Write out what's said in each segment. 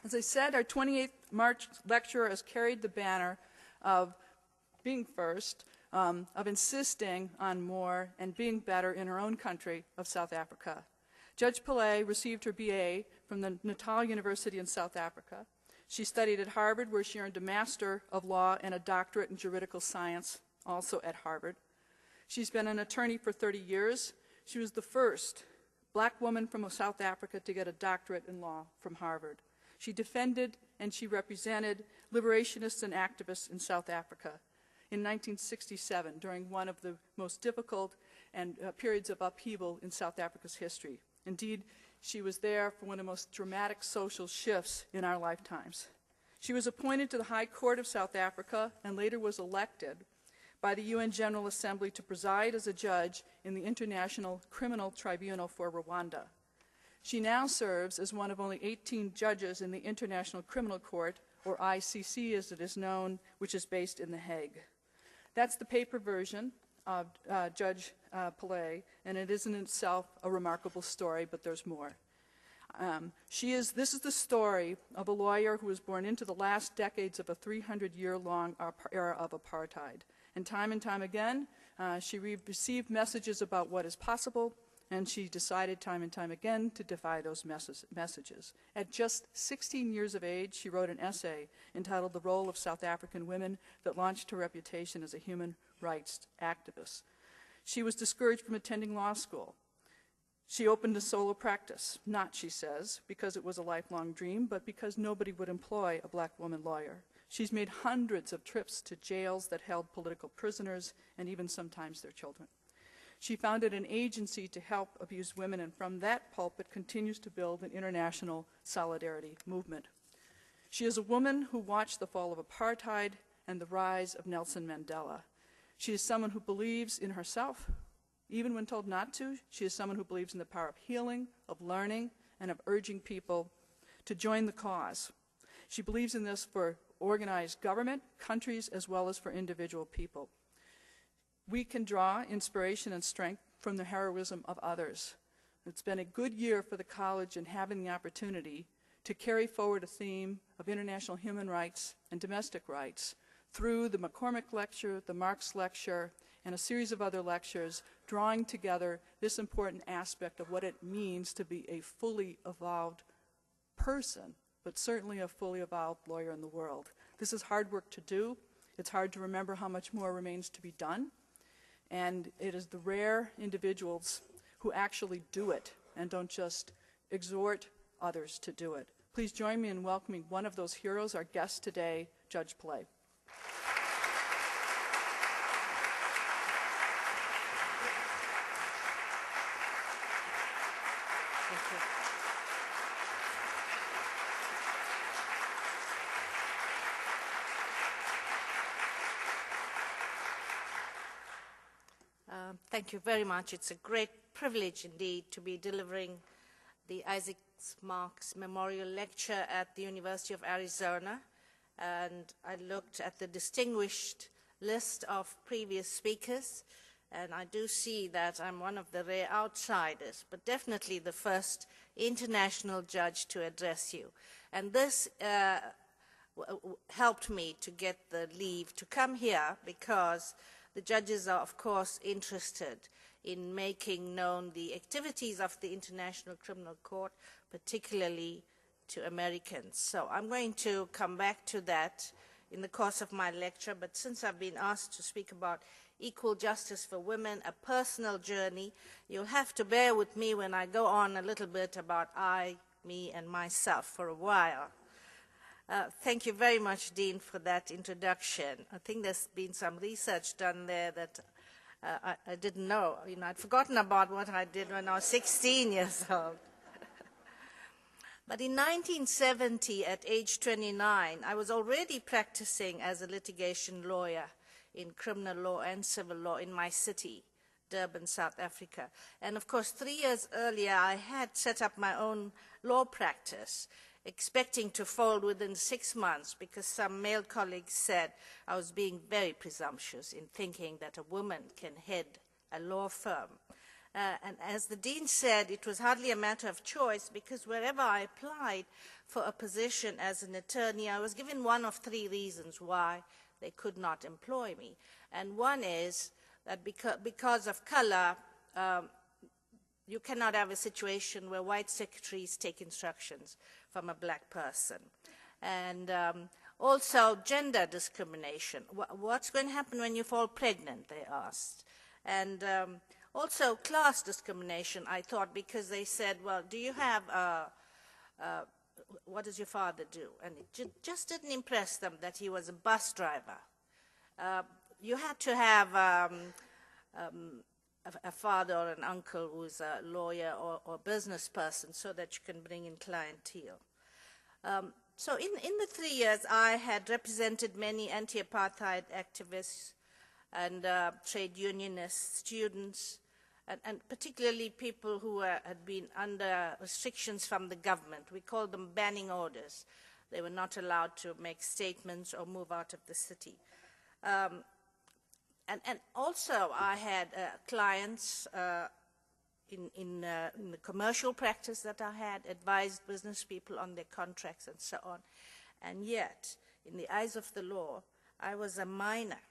As I said, our 28th March lecturer has carried the banner of being first, of insisting on more and being better in her own country of South Africa. Judge Pillay received her BA from the Natal University in South Africa. She studied at Harvard, where she earned a Master of Law and a doctorate in juridical science, also at Harvard. She's been an attorney for 30 years. She was the first black woman from South Africa to get a doctorate in law from Harvard. She defended and she represented liberationists and activists in South Africa in 1967 during one of the most difficult and periods of upheaval in South Africa's history. Indeed, she was there for one of the most dramatic social shifts in our lifetimes. She was appointed to the High Court of South Africa and later was elected by the UN General Assembly to preside as a judge in the International Criminal Tribunal for Rwanda. She now serves as one of only 18 judges in the International Criminal Court, or ICC as it is known, which is based in The Hague. That's the paper version of Judge Pillay, and it is in itself a remarkable story, but there's more. This is the story of a lawyer who was born into the last decades of a 300-year-long era of apartheid. And time again, she received messages about what is possible, and she decided time and time again to defy those messages. At just 16 years of age, she wrote an essay entitled The Role of South African Women that launched her reputation as a human rights activist. She was discouraged from attending law school. She opened a solo practice, not, she says, because it was a lifelong dream, but because nobody would employ a black woman lawyer. She's made hundreds of trips to jails that held political prisoners and even sometimes their children. She founded an agency to help abused women, and from that pulpit continues to build an international solidarity movement. She is a woman who watched the fall of apartheid and the rise of Nelson Mandela. She is someone who believes in herself, even when told not to. She is someone who believes in the power of healing, of learning, and of urging people to join the cause. She believes in this for organized government, countries, as well as for individual people. We can draw inspiration and strength from the heroism of others. It's been a good year for the college in having the opportunity to carry forward a theme of international human rights and domestic rights through the McCormick Lecture, the Marx Lecture, and a series of other lectures, drawing together this important aspect of what it means to be a fully evolved person, but certainly a fully evolved lawyer in the world. This is hard work to do. It's hard to remember how much more remains to be done. And it is the rare individuals who actually do it and don't just exhort others to do it. Please join me in welcoming one of those heroes, our guest today, Judge Pillay. Thank you very much. It's a great privilege indeed to be delivering the Isaac Marks Memorial Lecture at the University of Arizona. And I looked at the distinguished list of previous speakers, and I do see that I'm one of the rare outsiders, but definitely the first international judge to address you. And this helped me to get the leave to come here because the judges are, of course, interested in making known the activities of the International Criminal Court, particularly to Americans. So I'm going to come back to that in the course of my lecture, but since I've been asked to speak about equal justice for women, a personal journey, you'll have to bear with me when I go on a little bit about I, me, and myself for a while. Thank you very much, Dean, for that introduction. I think there's been some research done there that I didn't know. You know, I'd forgotten about what I did when I was 16 years old. But in 1970, at age 29, I was already practicing as a litigation lawyer in criminal law and civil law in my city, Durban, South Africa. And of course, 3 years earlier, I had set up my own law practice, expecting to fold within 6 months because some male colleagues said I was being very presumptuous in thinking that a woman can head a law firm. And as the dean said, it was hardly a matter of choice, because wherever I applied for a position as an attorney, I was given one of three reasons why they could not employ me. And one is that because of color, you cannot have a situation where white secretaries take instructions from a black person. And also gender discrimination. What's going to happen when you fall pregnant, they asked. And also class discrimination, I thought, because they said, well, do you have, what does your father do? And it just didn't impress them that he was a bus driver. You had to have a father or an uncle who's a lawyer or business person so that you can bring in clientele. So in the 3 years, I had represented many anti-apartheid activists and trade unionists, students, and particularly people who had been under restrictions from the government. We called them banning orders. They were not allowed to make statements or move out of the city. And also I had clients in the commercial practice that I had, advised business people on their contracts and so on. And yet, in the eyes of the law, I was a minor.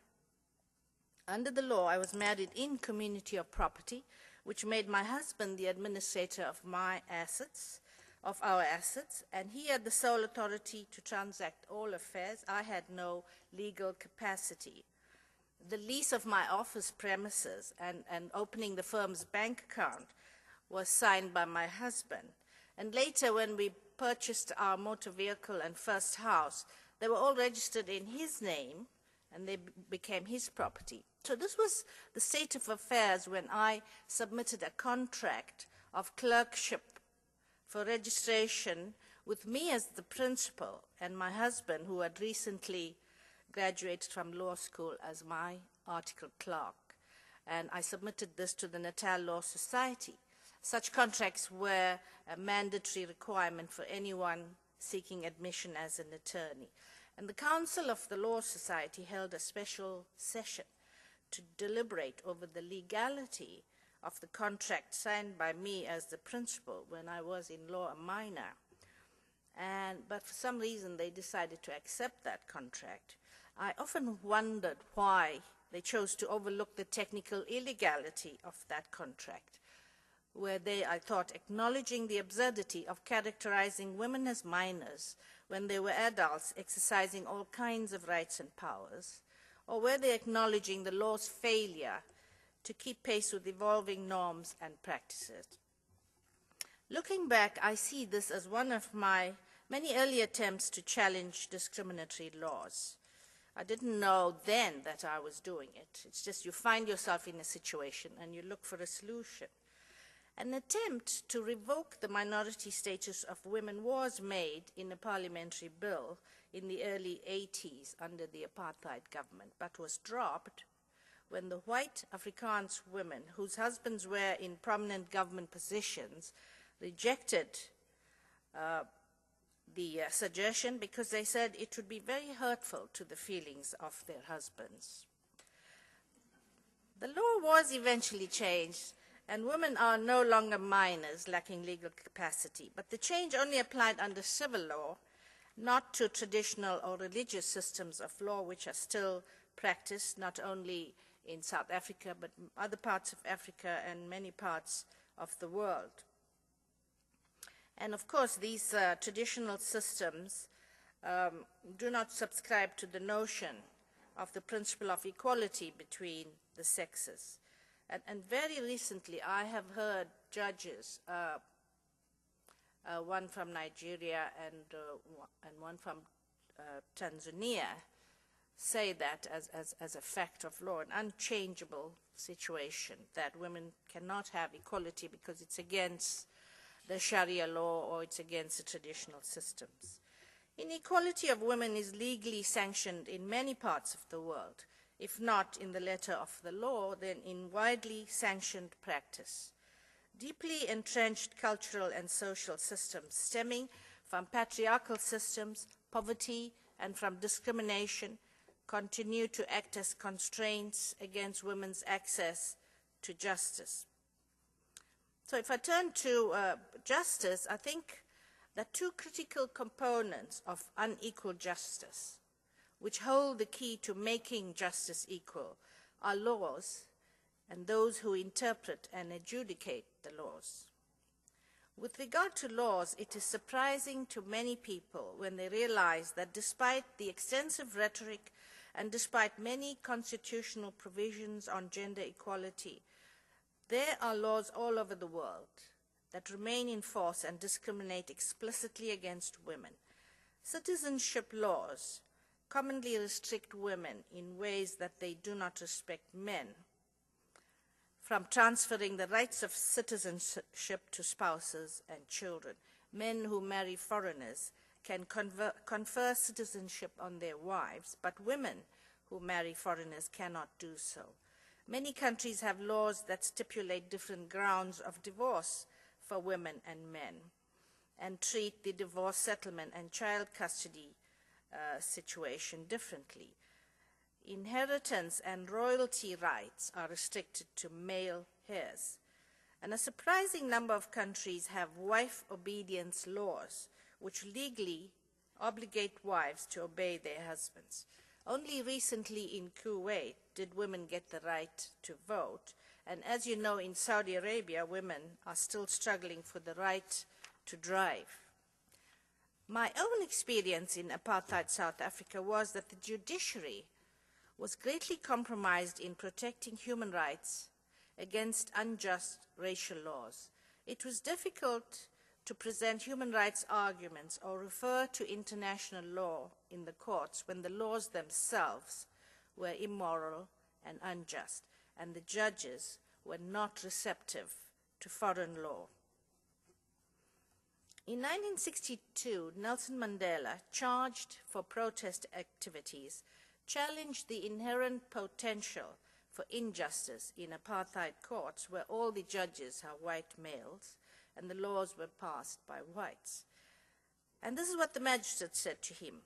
Under the law, I was married in community of property, which made my husband the administrator of my assets, of our assets, and he had the sole authority to transact all affairs. I had no legal capacity. The lease of my office premises and opening the firm's bank account was signed by my husband. And later, when we purchased our motor vehicle and first house, they were all registered in his name, and they became his property. So this was the state of affairs when I submitted a contract of clerkship for registration with me as the principal and my husband, who had recently graduated from law school, as my article clerk. And I submitted this to the Natal Law Society. Such contracts were a mandatory requirement for anyone seeking admission as an attorney. And the Council of the Law Society held a special session to deliberate over the legality of the contract signed by me as the principal when I was in law a minor. But for some reason they decided to accept that contract. I often wondered why they chose to overlook the technical illegality of that contract, where they, I thought, acknowledging the absurdity of characterizing women as minors when they were adults exercising all kinds of rights and powers, or were they acknowledging the law's failure to keep pace with evolving norms and practices? Looking back, I see this as one of my many early attempts to challenge discriminatory laws. I didn't know then that I was doing it. It's just you find yourself in a situation and you look for a solution. An attempt to revoke the minority status of women was made in a parliamentary bill in the early 80s under the apartheid government, but was dropped when the white Afrikaans women, whose husbands were in prominent government positions, rejected the suggestion because they said it would be very hurtful to the feelings of their husbands. The law was eventually changed, and women are no longer minors lacking legal capacity, but the change only applied under civil law, not to traditional or religious systems of law which are still practiced not only in South Africa but other parts of Africa and many parts of the world. And of course, these traditional systems do not subscribe to the notion of the principle of equality between the sexes. And very recently, I have heard judges, one from Nigeria and one from Tanzania, say that as a fact of law, an unchangeable situation, that women cannot have equality because it's against the Sharia law or it's against the traditional systems. Inequality of women is legally sanctioned in many parts of the world, if not in the letter of the law, then in widely sanctioned practice. Deeply entrenched cultural and social systems stemming from patriarchal systems, poverty, and from discrimination continue to act as constraints against women's access to justice. So if I turn to justice, I think that two critical components of unequal justice, which hold the key to making justice equal, are laws and those who interpret and adjudicate the laws. With regard to laws, it is surprising to many people when they realize that despite the extensive rhetoric and despite many constitutional provisions on gender equality, there are laws all over the world that remain in force and discriminate explicitly against women. Citizenship laws commonly restrict women in ways that they do not respect men, from transferring the rights of citizenship to spouses and children. Men who marry foreigners can confer citizenship on their wives, but women who marry foreigners cannot do so. Many countries have laws that stipulate different grounds of divorce for women and men, and treat the divorce settlement and child custody situation differently. Inheritance and royalty rights are restricted to male heirs, and a surprising number of countries have wife obedience laws which legally obligate wives to obey their husbands. Only recently in Kuwait did women get the right to vote, and as you know, in Saudi Arabia, women are still struggling for the right to drive. My own experience in apartheid South Africa was that the judiciary was greatly compromised in protecting human rights against unjust racial laws. It was difficult to present human rights arguments or refer to international law in the courts when the laws themselves were immoral and unjust, and the judges were not receptive to foreign law. In 1962, Nelson Mandela, charged for protest activities, challenged the inherent potential for injustice in apartheid courts where all the judges are white males and the laws were passed by whites. And this is what the magistrate said to him: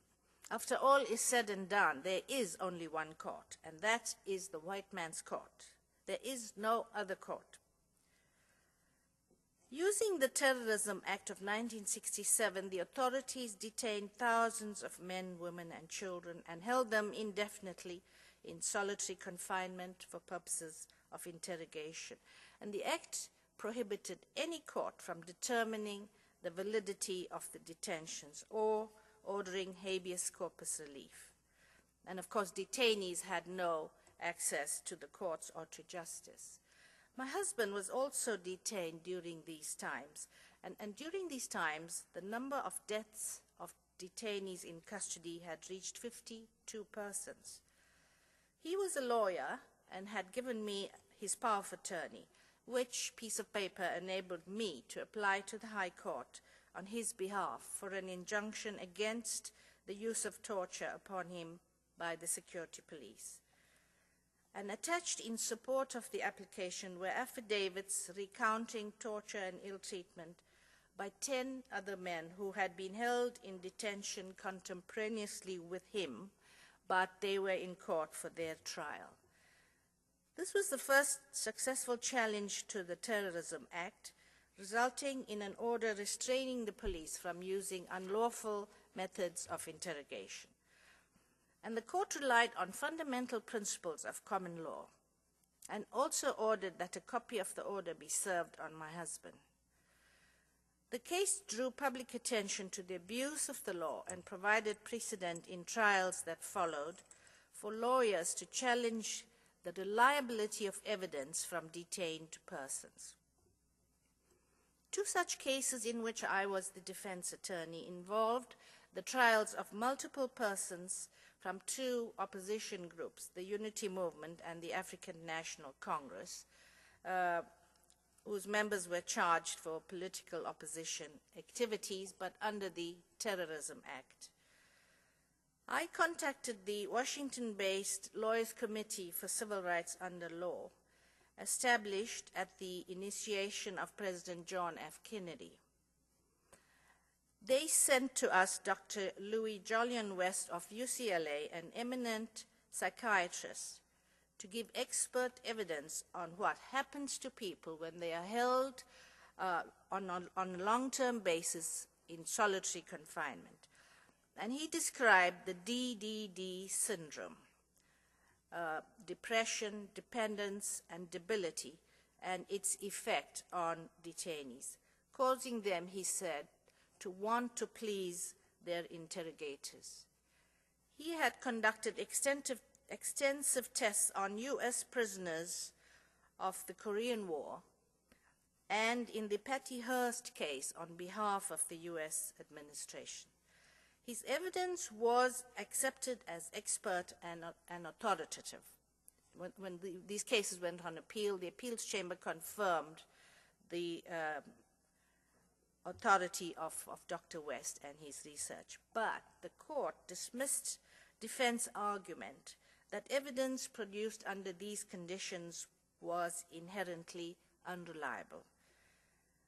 "After all is said and done, there is only one court, and that is the white man's court. There is no other court." Using the Terrorism Act of 1967, the authorities detained thousands of men, women, and children and held them indefinitely in solitary confinement for purposes of interrogation. And the Act prohibited any court from determining the validity of the detentions or ordering habeas corpus relief. And of course, detainees had no access to the courts or to justice. My husband was also detained during these times, and during these times, the number of deaths of detainees in custody had reached 52 persons. He was a lawyer and had given me his power of attorney, which piece of paper enabled me to apply to the High Court on his behalf for an injunction against the use of torture upon him by the security police. And attached in support of the application were affidavits recounting torture and ill treatment by 10 other men who had been held in detention contemporaneously with him, but they were in court for their trial. This was the first successful challenge to the Terrorism Act, resulting in an order restraining the police from using unlawful methods of interrogation. And the court relied on fundamental principles of common law and also ordered that a copy of the order be served on my husband. The case drew public attention to the abuse of the law and provided precedent in trials that followed for lawyers to challenge the reliability of evidence from detained persons. Two such cases in which I was the defense attorney involved the trials of multiple persons from two opposition groups, the Unity Movement and the African National Congress, whose members were charged for political opposition activities, but under the Terrorism Act. I contacted the Washington-based Lawyers Committee for Civil Rights under Law, established at the initiation of President John F. Kennedy. They sent to us Dr. Louis Jolyon West of UCLA, an eminent psychiatrist, to give expert evidence on what happens to people when they are held on a long-term basis in solitary confinement. And he described the DDD syndrome, depression, dependence, and debility, and its effect on detainees, causing them, he said, to want to please their interrogators. He had conducted extensive tests on U.S. prisoners of the Korean War and in the Patty Hearst case on behalf of the U.S. administration. His evidence was accepted as expert and authoritative. When these cases went on appeal, the appeals chamber confirmed the authority of Dr. West and his research. But the court dismissed defense argument that evidence produced under these conditions was inherently unreliable.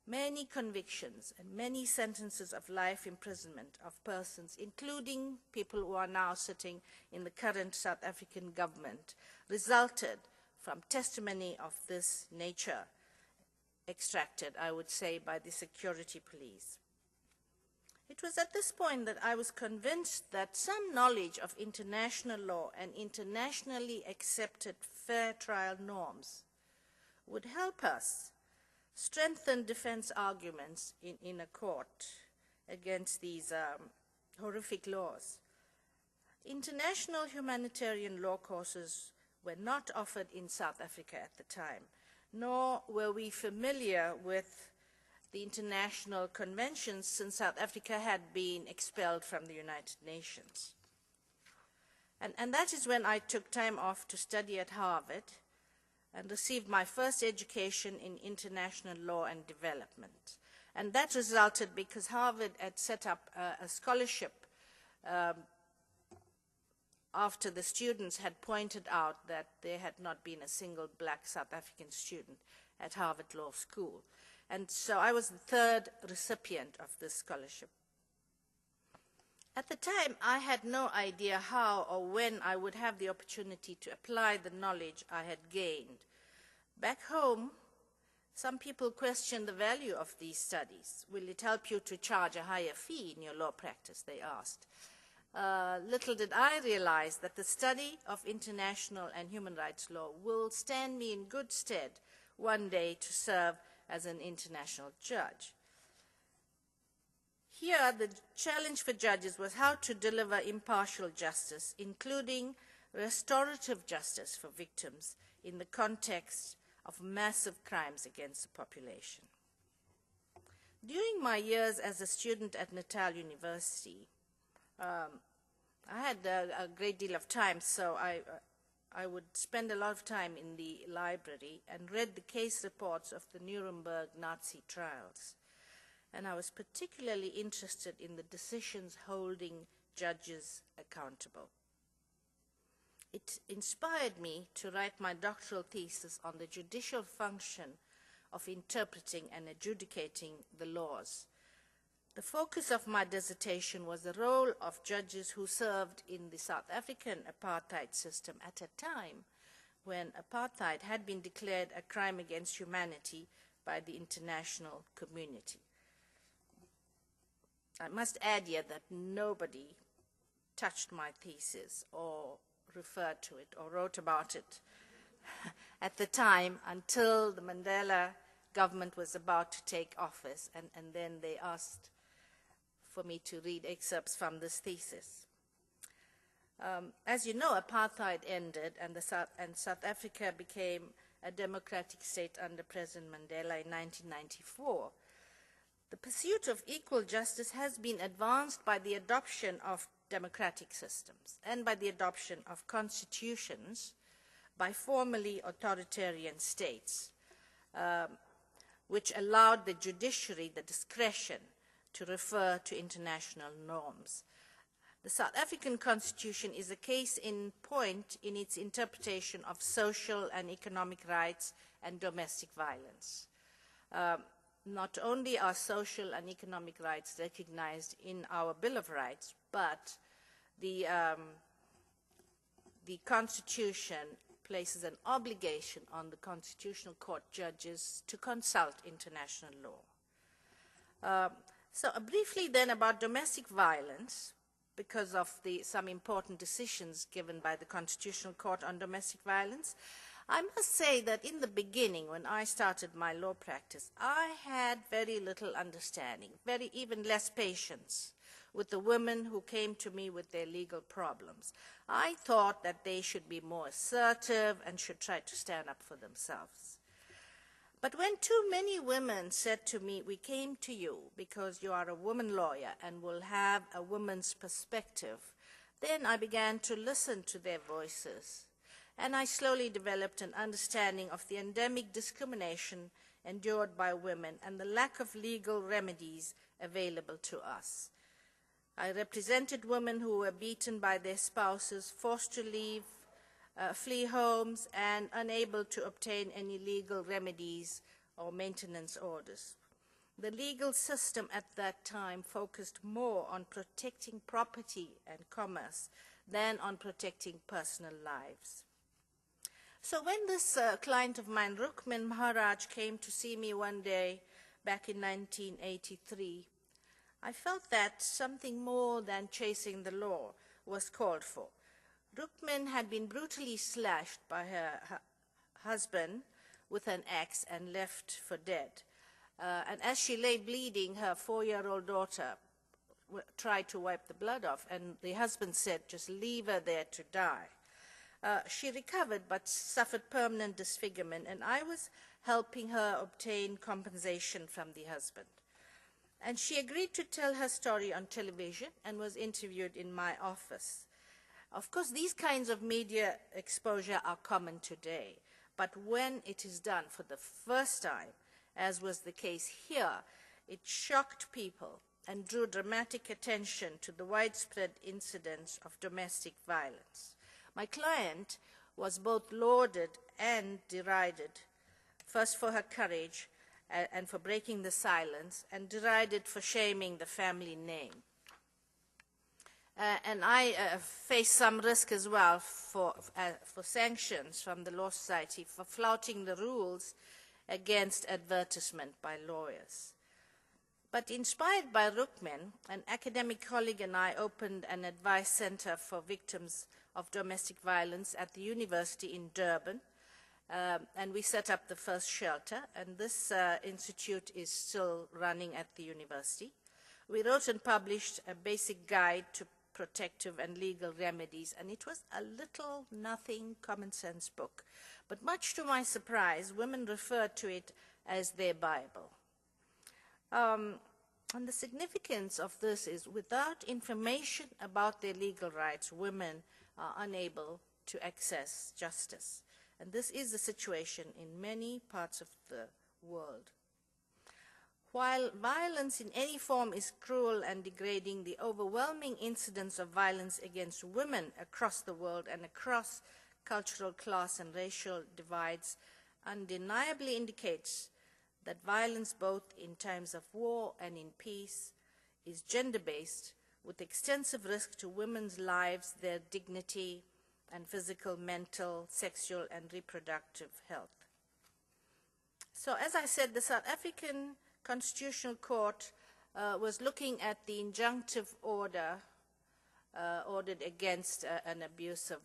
Many convictions and many sentences of life imprisonment of persons, including people who are now sitting in the current South African government, resulted from testimony of this nature extracted, I would say, by the security police. It was at this point that I was convinced that some knowledge of international law and internationally accepted fair trial norms would help us strengthen defense arguments in a court against these horrific laws. International humanitarian law courses were not offered in South Africa at the time, nor were we familiar with the international conventions since South Africa had been expelled from the United Nations. And that is when I took time off to study at Harvard and received my first education in international law and development. And that resulted because Harvard had set up a scholarship after the students had pointed out that there had not been a single black South African student at Harvard Law School. And so I was the third recipient of this scholarship. At the time, I had no idea how or when I would have the opportunity to apply the knowledge I had gained. Back home, some people questioned the value of these studies. Will it help you to charge a higher fee in your law practice, they asked. Little did I realize that the study of international and human rights law will stand me in good stead one day to serve as an international judge. Here, the challenge for judges was how to deliver impartial justice, including restorative justice for victims in the context of massive crimes against the population. During my years as a student at Natal University, I had a great deal of time, so I would spend a lot of time in the library and read the case reports of the Nuremberg Nazi trials. And I was particularly interested in the decisions holding judges accountable. It inspired me to write my doctoral thesis on the judicial function of interpreting and adjudicating the laws. The focus of my dissertation was the role of judges who served in the South African apartheid system at a time when apartheid had been declared a crime against humanity by the international community. I must add here that nobody touched my thesis or referred to it or wrote about it at the time until the Mandela government was about to take office, and then they asked for me to read excerpts from this thesis. As you know, apartheid ended and South Africa became a democratic state under President Mandela in 1994. The pursuit of equal justice has been advanced by the adoption of democratic systems and by the adoption of constitutions by formerly authoritarian states, which allowed the judiciary the discretion to refer to international norms. The South African Constitution is a case in point in its interpretation of social and economic rights and domestic violence. Not only are social and economic rights recognized in our Bill of Rights, but the Constitution places an obligation on the Constitutional Court judges to consult international law. So briefly then about domestic violence, because of some important decisions given by the Constitutional Court on domestic violence. I must say that in the beginning, when I started my law practice, I had very little understanding, even less patience with the women who came to me with their legal problems. I thought that they should be more assertive and should try to stand up for themselves. But when too many women said to me, "We came to you because you are a woman lawyer and will have a woman's perspective," then I began to listen to their voices. And I slowly developed an understanding of the endemic discrimination endured by women and the lack of legal remedies available to us. I represented women who were beaten by their spouses, forced to leave, flee homes, and unable to obtain any legal remedies or maintenance orders. The legal system at that time focused more on protecting property and commerce than on protecting personal lives. So when this client of mine, Rukmin Maharaj, came to see me one day back in 1983, I felt that something more than chasing the law was called for. Rukmin had been brutally slashed by her husband with an axe and left for dead. And as she lay bleeding, her 4-year-old daughter tried to wipe the blood off, and the husband said, "Just leave her there to die." She recovered but suffered permanent disfigurement, and I was helping her obtain compensation from the husband. And she agreed to tell her story on television and was interviewed in my office. Of course, these kinds of media exposure are common today, but when it is done for the first time, as was the case here, it shocked people and drew dramatic attention to the widespread incidents of domestic violence. My client was both lauded and derided, first for her courage and for breaking the silence, and derided for shaming the family name. And I face some risk as well for sanctions from the Law Society for flouting the rules against advertisement by lawyers. But inspired by Rukmin, an academic colleague and I opened an advice center for victims of domestic violence at the university in Durban, and we set up the first shelter, and this institute is still running at the university. We wrote and published a basic guide to protective and legal remedies, and it was a little, nothing, common sense book. But much to my surprise, women referred to it as their Bible. And the significance of this is, without information about their legal rights, women are unable to access justice. And this is the situation in many parts of the world. While violence in any form is cruel and degrading, the overwhelming incidence of violence against women across the world and across cultural, class, and racial divides undeniably indicates that violence, both in times of war and in peace, is gender-based, with extensive risk to women's lives, their dignity, and physical, mental, sexual, and reproductive health. So, as I said, the South African Constitutional Court was looking at the injunctive order ordered against an abusive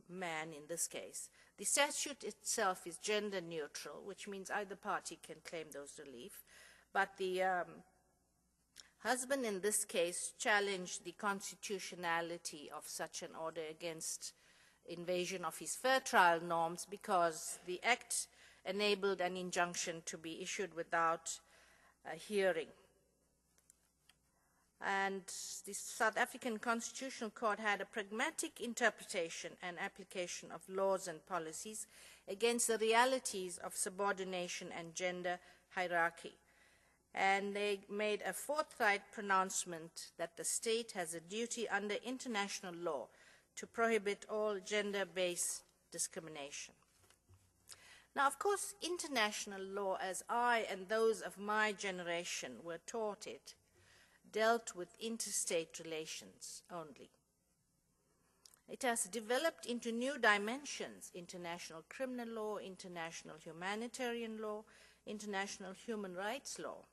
man in this case. The statute itself is gender neutral, which means either party can claim those relief, but the husband in this case challenged the constitutionality of such an order against invasion of his fair trial norms because the act enabled an injunction to be issued without a hearing. And the South African Constitutional Court had a pragmatic interpretation and application of laws and policies against the realities of subordination and gender hierarchy. And they made a forthright pronouncement that the state has a duty under international law to prohibit all gender-based discrimination. Now, of course, international law, as I and those of my generation were taught it, dealt with interstate relations only. It has developed into new dimensions: international criminal law, international humanitarian law, international human rights law.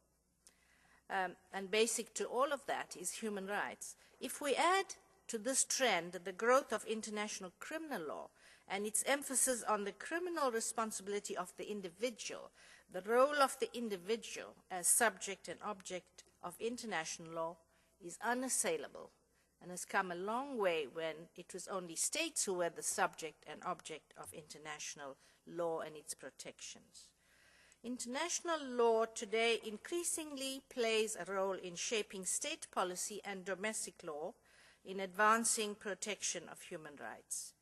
And basic to all of that is human rights. If we add to this trend the growth of international criminal law and its emphasis on the criminal responsibility of the individual, the role of the individual as subject and object of international law is unassailable, and has come a long way when it was only states who were the subject and object of international law and its protections. International law today increasingly plays a role in shaping state policy and domestic law, in advancing protection of human rights.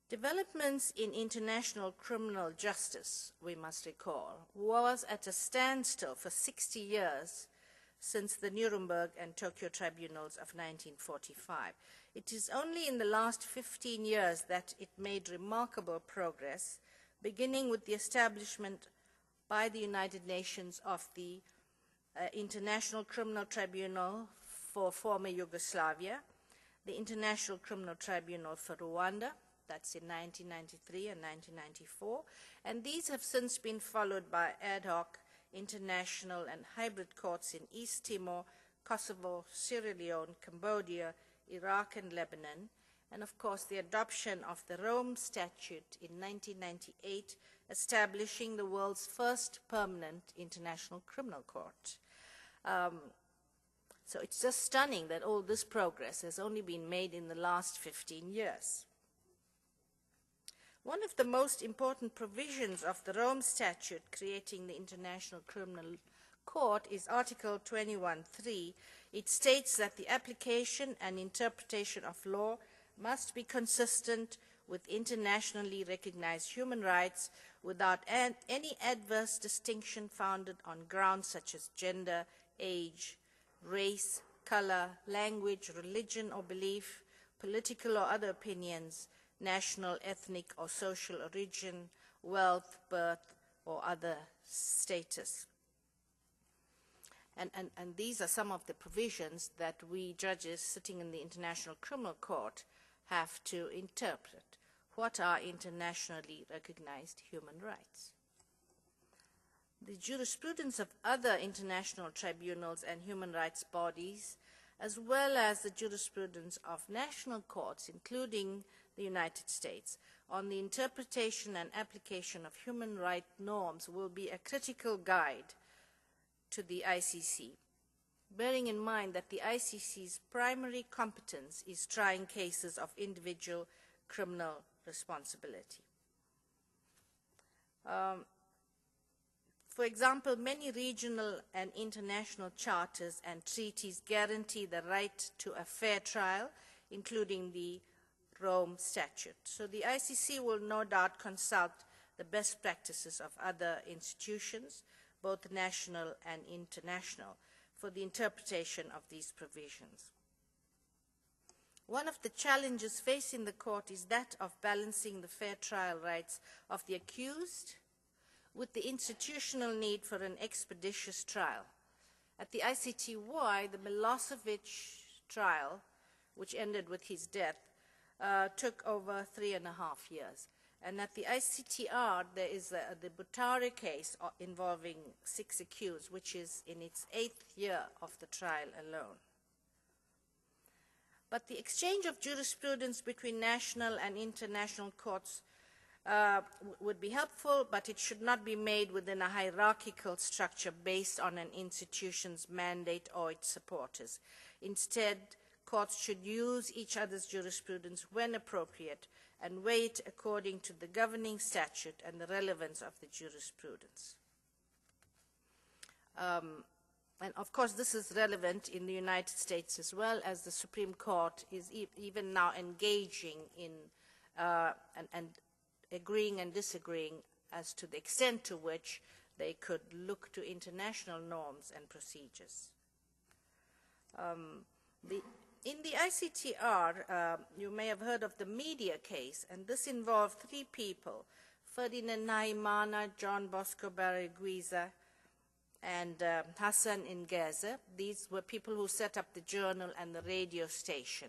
Developments in international criminal justice, we must recall, was at a standstill for 60 years since the Nuremberg and Tokyo tribunals of 1945. It is only in the last 15 years that it made remarkable progress, beginning with the establishment by the United Nations of the International Criminal Tribunal for former Yugoslavia, the International Criminal Tribunal for Rwanda, that's in 1993 and 1994, and these have since been followed by ad hoc international and hybrid courts in East Timor, Kosovo, Sierra Leone, Cambodia, Iraq and Lebanon, and of course the adoption of the Rome Statute in 1998, establishing the world's first permanent international criminal court. So it's just stunning that all this progress has only been made in the last 15 years. One of the most important provisions of the Rome Statute creating the International Criminal Court is Article 21.3. It states that the application and interpretation of law must be consistent with internationally recognized human rights without any adverse distinction founded on grounds such as gender, age, race, color, language, religion or belief, political or other opinions, national, ethnic or social origin, wealth, birth or other status. And these are some of the provisions that we judges sitting in the International Criminal Court have to interpret. What are internationally recognized human rights? The jurisprudence of other international tribunals and human rights bodies, as well as the jurisprudence of national courts, including the United States, on the interpretation and application of human rights norms will be a critical guide to the ICC, bearing in mind that the ICC's primary competence is trying cases of individual criminal responsibility. For example, many regional and international charters and treaties guarantee the right to a fair trial, including the Rome Statute. So the ICC will no doubt consult the best practices of other institutions, both national and international, for the interpretation of these provisions. One of the challenges facing the court is that of balancing the fair trial rights of the accused with the institutional need for an expeditious trial. At the ICTY, the Milosevic trial, which ended with his death, took over 3.5 years. And at the ICTR, there is the Butare case involving 6 accused, which is in its 8th year of the trial alone. But the exchange of jurisprudence between national and international courts would be helpful, but it should not be made within a hierarchical structure based on an institution's mandate or its supporters. Instead, courts should use each other's jurisprudence when appropriate and weigh it according to the governing statute and the relevance of the jurisprudence. And of course, this is relevant in the United States as well, as the Supreme Court is even now engaging in and agreeing and disagreeing as to the extent to which they could look to international norms and procedures. In the ICTR, you may have heard of the media case, and this involved 3 people, Ferdinand Naimana, John Bosco Barreguiza, and Hassan Ingeze. These were people who set up the journal and the radio station.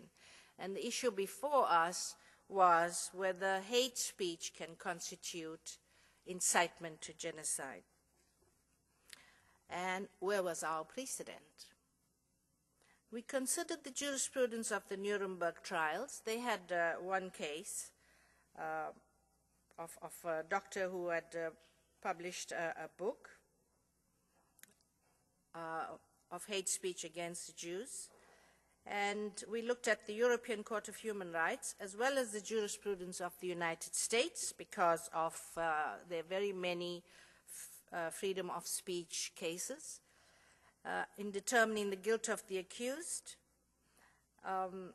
And the issue before us was whether hate speech can constitute incitement to genocide. And where was our precedent? We considered the jurisprudence of the Nuremberg trials. They had one case of a doctor who had published a book of hate speech against the Jews. And we looked at the European Court of Human Rights as well as the jurisprudence of the United States because of their very many freedom of speech cases in determining the guilt of the accused on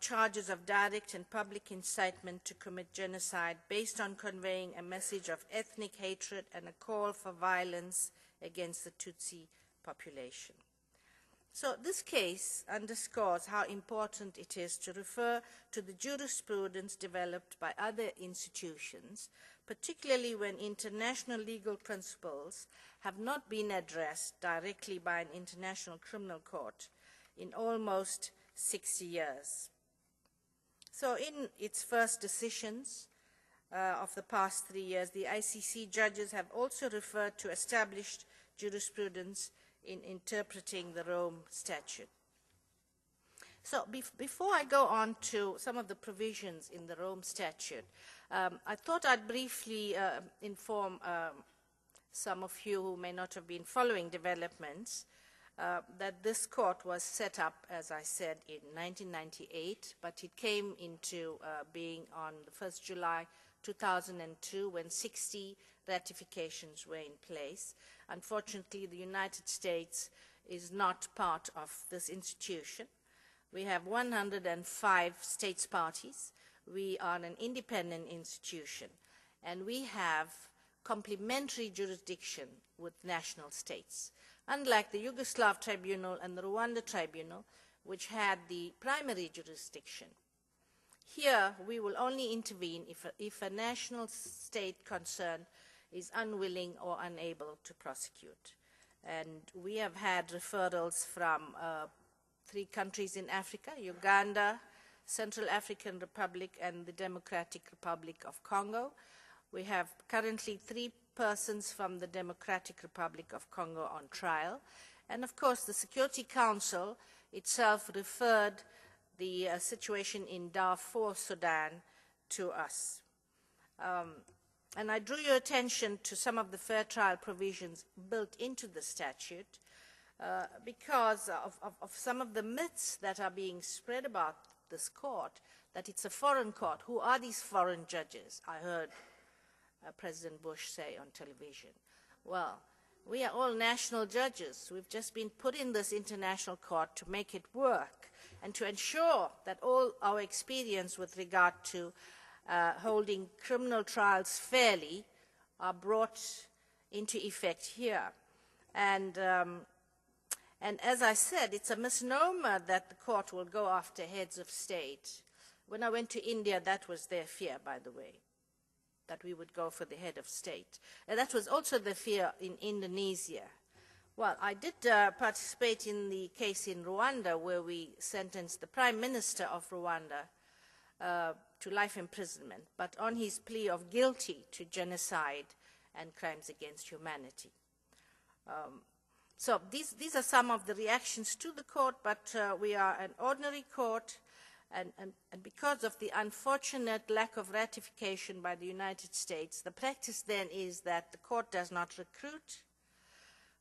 charges of direct and public incitement to commit genocide based on conveying a message of ethnic hatred and a call for violence against the Tutsi population. So this case underscores how important it is to refer to the jurisprudence developed by other institutions, particularly when international legal principles have not been addressed directly by an international criminal court in almost 60 years. So in its first decisions of the past 3 years, the ICC judges have also referred to established jurisprudence in interpreting the Rome Statute. So before I go on to some of the provisions in the Rome Statute, I thought I'd briefly inform some of you who may not have been following developments that this court was set up, as I said, in 1998, but it came into being on the 1st July 2002 when 60 ratifications were in place. Unfortunately, the United States is not part of this institution. We have 105 states parties. We are an independent institution, and we have complementary jurisdiction with national states. Unlike the Yugoslav Tribunal and the Rwanda Tribunal, which had the primary jurisdiction, here we will only intervene if a national state concerned is unwilling or unable to prosecute. And we have had referrals from 3 countries in Africa: Uganda, Central African Republic, and the Democratic Republic of Congo. We have currently 3 persons from the Democratic Republic of Congo on trial. And of course, the Security Council itself referred the situation in Darfur, Sudan, to us. And I drew your attention to some of the fair trial provisions built into the statute because of some of the myths that are being spread about this court, that it's a foreign court. Who are these foreign judges? I heard President Bush say on television. Well, we are all national judges. We've just been put in this international court to make it work and to ensure that all our experience with regard to holding criminal trials fairly are brought into effect here. And as I said, it's a misnomer that the court will go after heads of state. When I went to India, that was their fear, by the way, that we would go for the head of state. And that was also the fear in Indonesia. Well, I did participate in the case in Rwanda where we sentenced the Prime Minister of Rwanda to life imprisonment, but on his plea of guilty to genocide and crimes against humanity. So these are some of the reactions to the court, but we are an ordinary court, and because of the unfortunate lack of ratification by the United States, the practice then is that the court does not recruit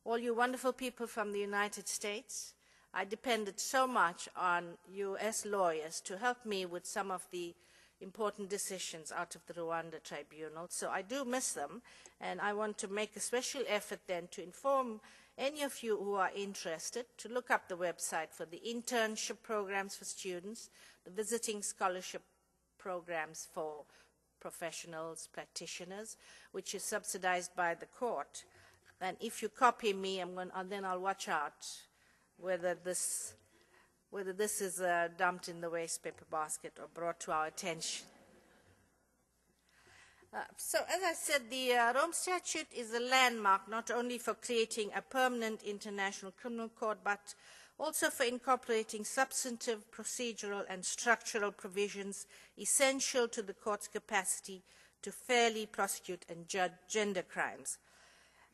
all you wonderful people from the United States. I depended so much on U.S. lawyers to help me with some of the important decisions out of the Rwanda Tribunal, so I do miss them, and I want to make a special effort then to inform any of you who are interested to look up the website for the internship programs for students, the visiting scholarship programs for professionals, practitioners, which is subsidized by the court. And if you copy me, then I'll watch out whether this is dumped in the waste paper basket or brought to our attention. So, as I said, the Rome Statute is a landmark not only for creating a permanent international criminal court, but Also for incorporating substantive, procedural, and structural provisions essential to the court's capacity to fairly prosecute and judge gender crimes.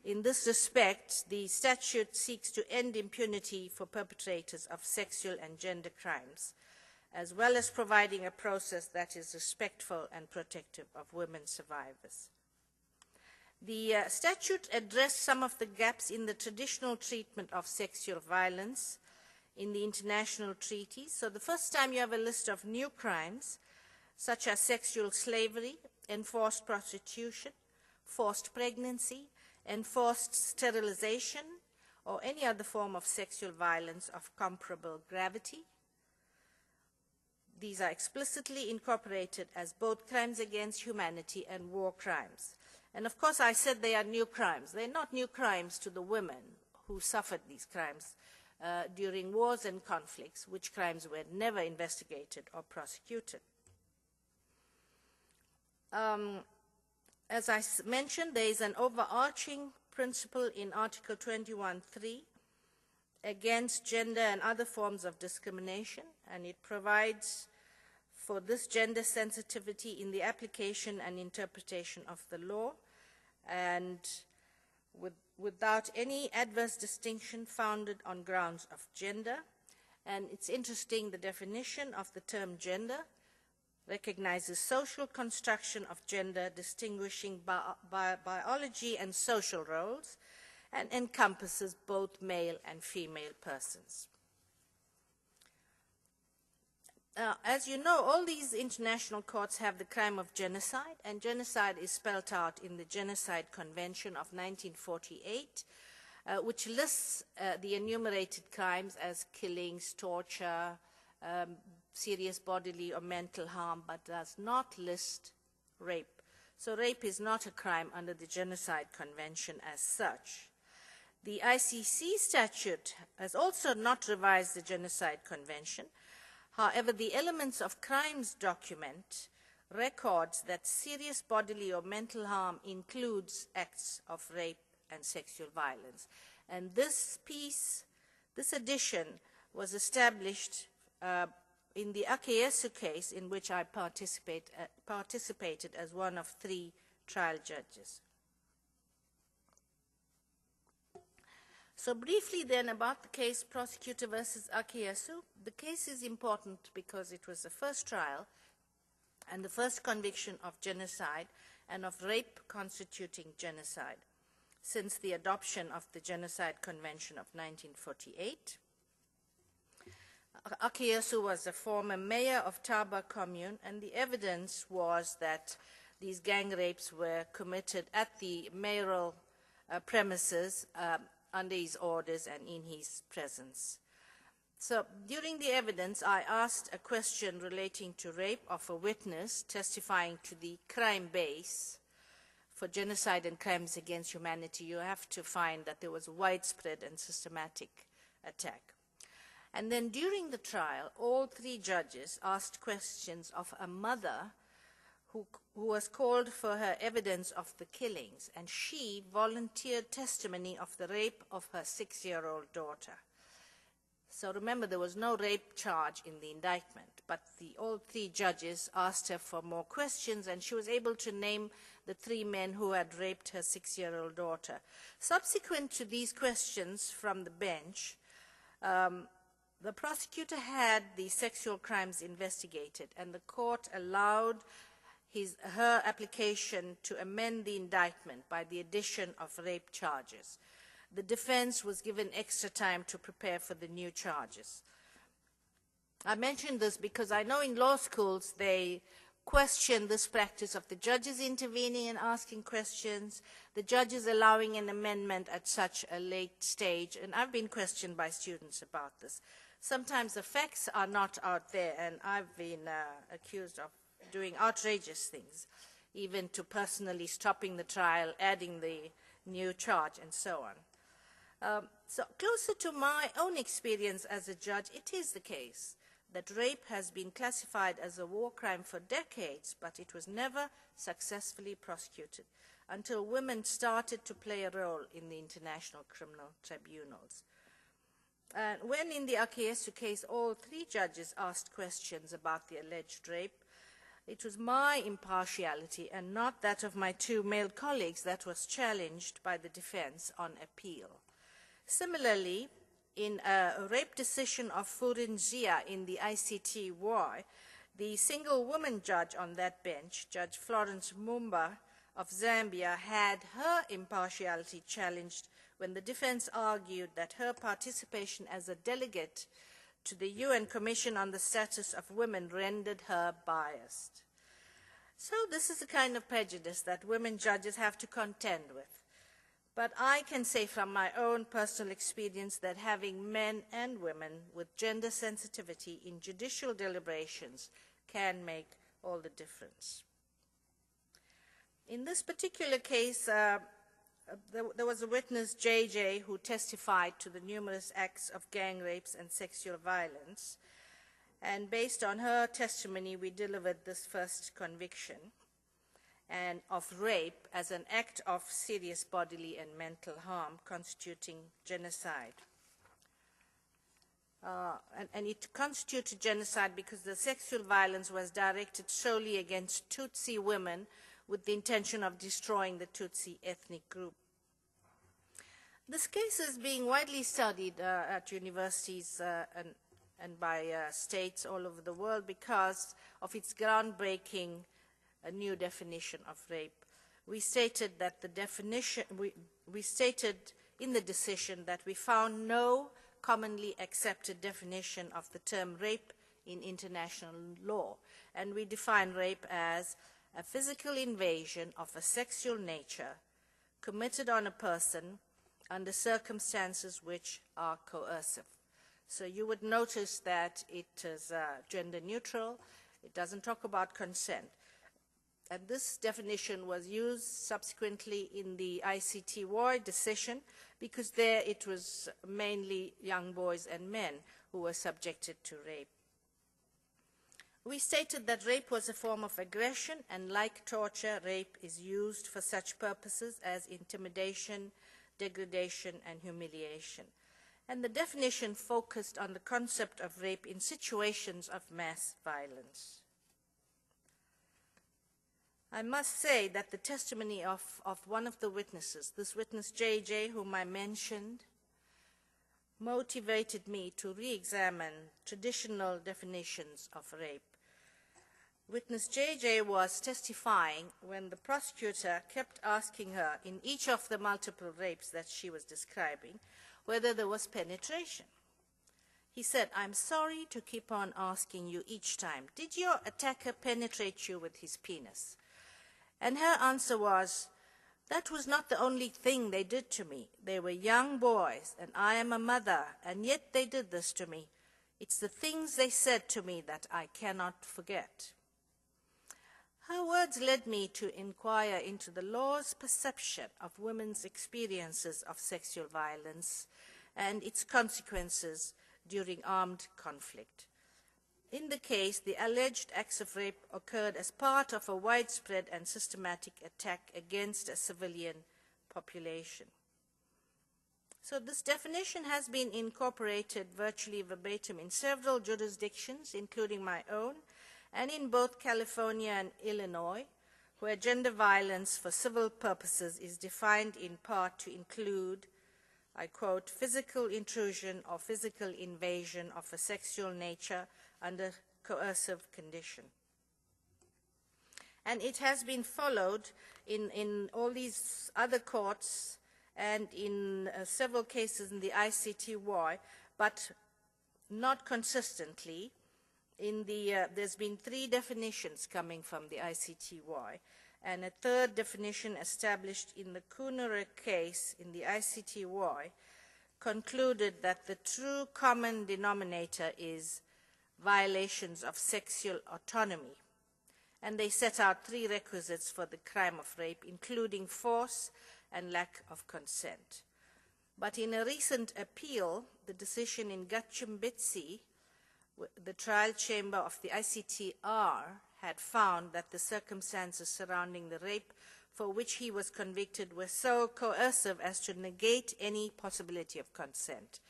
In this respect, the statute seeks to end impunity for perpetrators of sexual and gender crimes, as well as providing a process that is respectful and protective of women survivors. The statute addressed some of the gaps in the traditional treatment of sexual violence in the international treaties. So the first time you have a list of new crimes, such as sexual slavery, enforced prostitution, forced pregnancy, enforced sterilization, or any other form of sexual violence of comparable gravity. These are explicitly incorporated as both crimes against humanity and war crimes. And of course, I said they are new crimes. They're not new crimes to the women who suffered these crimes during wars and conflicts, which crimes were never investigated or prosecuted. As I mentioned, there is an overarching principle in Article 21(3) against gender and other forms of discrimination, and it provides for this gender sensitivity in the application and interpretation of the law, and without any adverse distinction founded on grounds of gender. And it's interesting, the definition of the term gender recognizes social construction of gender, distinguishing biology and social roles, and encompasses both male and female persons. As you know, all these international courts have the crime of genocide, and genocide is spelled out in the Genocide Convention of 1948, which lists the enumerated crimes as killings, torture, serious bodily or mental harm, but does not list rape. So rape is not a crime under the Genocide Convention as such. The ICC statute has also not revised the Genocide Convention. However, the Elements of Crimes document records that serious bodily or mental harm includes acts of rape and sexual violence. And this addition was established in the Akayesu case, in which I participated as one of 3 trial judges. So briefly then about the case Prosecutor versus Akayesu. The case is important because it was the first trial and the first conviction of genocide and of rape constituting genocide since the adoption of the Genocide Convention of 1948. Akayesu was a former mayor of Taba commune, and the evidence was that these gang rapes were committed at the mayoral premises under his orders and in his presence. So during the evidence, I asked a question relating to rape of a witness testifying to the crime base. For genocide and crimes against humanity, you have to find that there was widespread and systematic attack. And then during the trial, all 3 judges asked questions of a mother who was called for her evidence of the killings, and she volunteered testimony of the rape of her 6-year-old daughter. So remember, there was no rape charge in the indictment, but all 3 judges asked her for more questions, and she was able to name the 3 men who had raped her 6-year-old daughter. Subsequent to these questions from the bench, the prosecutor had the sexual crimes investigated, and the court allowed her application to amend the indictment by the addition of rape charges. The defense was given extra time to prepare for the new charges. I mention this because I know in law schools they question this practice of the judges intervening and asking questions, the judges allowing an amendment at such a late stage, and I've been questioned by students about this. Sometimes the facts are not out there, and I've been accused of doing outrageous things, even to personally stopping the trial, adding the new charge, and so on. So closer to my own experience as a judge, it is the case that rape has been classified as a war crime for decades, but it was never successfully prosecuted until women started to play a role in the international criminal tribunals. When in the Akayesu case all three judges asked questions about the alleged rape, it was my impartiality and not that of my two male colleagues that was challenged by the defense on appeal. Similarly, in a rape decision of Furin Zia in the ICTY, the single woman judge on that bench, Judge Florence Mumba of Zambia, had her impartiality challenged when the defense argued that her participation as a delegate to the UN Commission on the Status of Women rendered her biased. So this is the kind of prejudice that women judges have to contend with. But I can say from my own personal experience that having men and women with gender sensitivity in judicial deliberations can make all the difference. In this particular case, there was a witness, JJ, who testified to the numerous acts of gang rapes and sexual violence. And based on her testimony, we delivered this first conviction and of rape as an act of serious bodily and mental harm constituting genocide. And it constituted genocide because the sexual violence was directed solely against Tutsi women with the intention of destroying the Tutsi ethnic group. This case is being widely studied at universities and by states all over the world because of its groundbreaking new definition of rape. We stated that the definition, we stated in the decision that we found no commonly accepted definition of the term rape in international law, and we define rape as a physical invasion of a sexual nature committed on a person under circumstances which are coercive. So you would notice that it is gender neutral. It doesn't talk about consent. And this definition was used subsequently in the ICTY decision because there it was mainly young boys and men who were subjected to rape. We stated that rape was a form of aggression, and like torture, rape is used for such purposes as intimidation, degradation, and humiliation. And the definition focused on the concept of rape in situations of mass violence. I must say that the testimony of one of the witnesses, this witness JJ, whom I mentioned, motivated me to re-examine traditional definitions of rape. Witness JJ was testifying when the prosecutor kept asking her in each of the multiple rapes that she was describing whether there was penetration. He said, "I'm sorry to keep on asking you each time, did your attacker penetrate you with his penis?" And her answer was, "That was not the only thing they did to me. They were young boys, and I am a mother, and yet they did this to me. It's the things they said to me that I cannot forget." Her words led me to inquire into the law's perception of women's experiences of sexual violence and its consequences during armed conflict. In the case, the alleged acts of rape occurred as part of a widespread and systematic attack against a civilian population. So this definition has been incorporated virtually verbatim in several jurisdictions, including my own, and in both California and Illinois, where gender violence for civil purposes is defined in part to include, I quote, physical intrusion or physical invasion of a sexual nature under coercive condition. And it has been followed in all these other courts and in several cases in the ICTY, but not consistently. There's been 3 definitions coming from the ICTY, and a 3rd definition established in the Coonerer case in the ICTY concluded that the true common denominator is violations of sexual autonomy. And they set out 3 requisites for the crime of rape, including force and lack of consent. But in a recent appeal, the decision in Gachumbitsi, the trial chamber of the ICTR had found that the circumstances surrounding the rape for which he was convicted were so coercive as to negate any possibility of consent.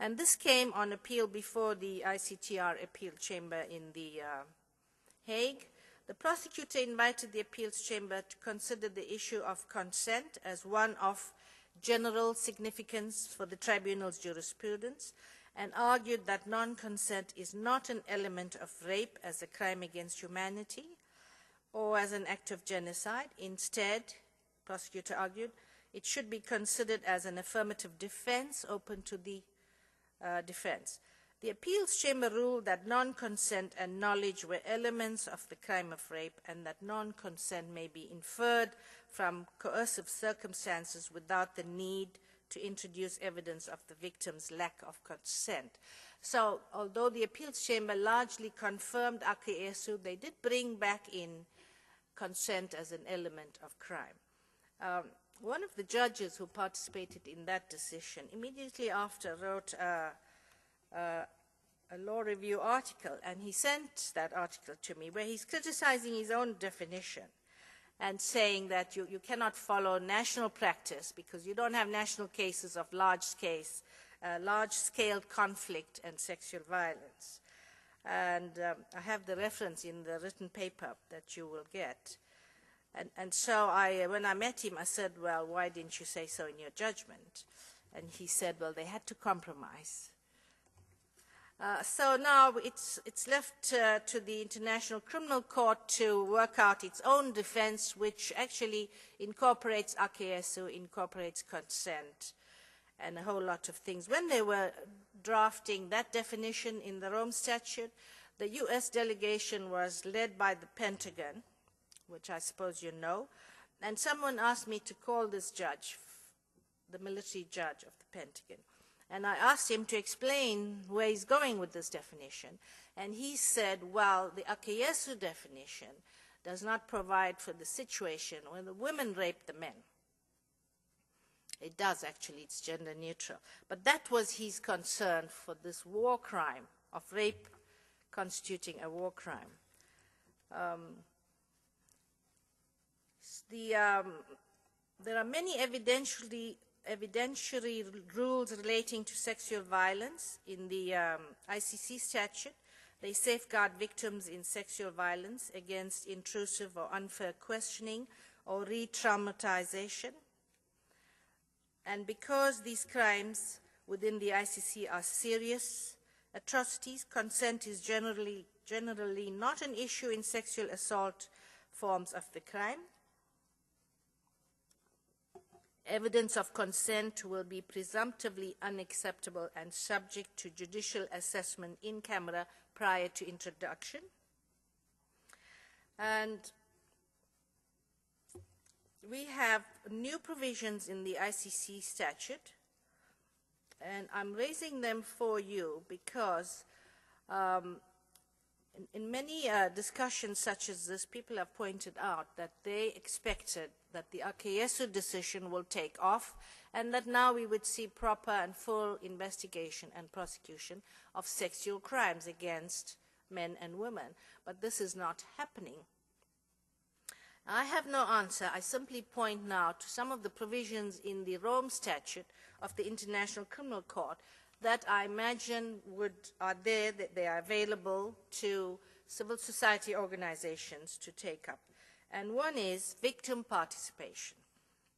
And this came on appeal before the ICTR appeal chamber in the Hague. The prosecutor invited the appeals chamber to consider the issue of consent as one of general significance for the tribunal's jurisprudence, and argued that non-consent is not an element of rape as a crime against humanity or as an act of genocide. Instead, prosecutor argued, it should be considered as an affirmative defense open to the defense. The appeals chamber ruled that non-consent and knowledge were elements of the crime of rape, and that non-consent may be inferred from coercive circumstances without the need to introduce evidence of the victim's lack of consent. So, although the appeals chamber largely confirmed Akayesu, they did bring back in consent as an element of crime. One of the judges who participated in that decision immediately after wrote a law review article, and he sent that article to me, where he's criticizing his own definition and saying that you cannot follow national practice because you don't have national cases of large-scale conflict and sexual violence. And I have the reference in the written paper that you will get. And so when I met him, I said, well, why didn't you say so in your judgment? And he said, well, they had to compromise. So now it's left to the International Criminal Court to work out its own defense, which actually incorporates Akayesu, incorporates consent, and a whole lot of things. When they were drafting that definition in the Rome Statute, the U.S. delegation was led by the Pentagon, which I suppose you know, and someone asked me to call this judge, the military judge of the Pentagon. And I asked him to explain where he's going with this definition. And he said, well, the Akayesu definition does not provide for the situation when the women rape the men. It does, actually. It's gender neutral. But that was his concern for this war crime of rape constituting a war crime. There are many evidentiary rules relating to sexual violence in the ICC statute. They safeguard victims in sexual violence against intrusive or unfair questioning or re-traumatization. And because these crimes within the ICC are serious atrocities, consent is generally not an issue in sexual assault forms of the crime. Evidence of consent will be presumptively unacceptable and subject to judicial assessment in camera prior to introduction. And we have new provisions in the ICC statute, and I'm raising them for you because in many discussions such as this, people have pointed out that they expected that the Akayesu decision will take off and that now we would see proper and full investigation and prosecution of sexual crimes against men and women. But this is not happening. I have no answer. I simply point now to some of the provisions in the Rome Statute of the International Criminal Court that I imagine are there, that they are available to civil society organizations to take up. And one is victim participation.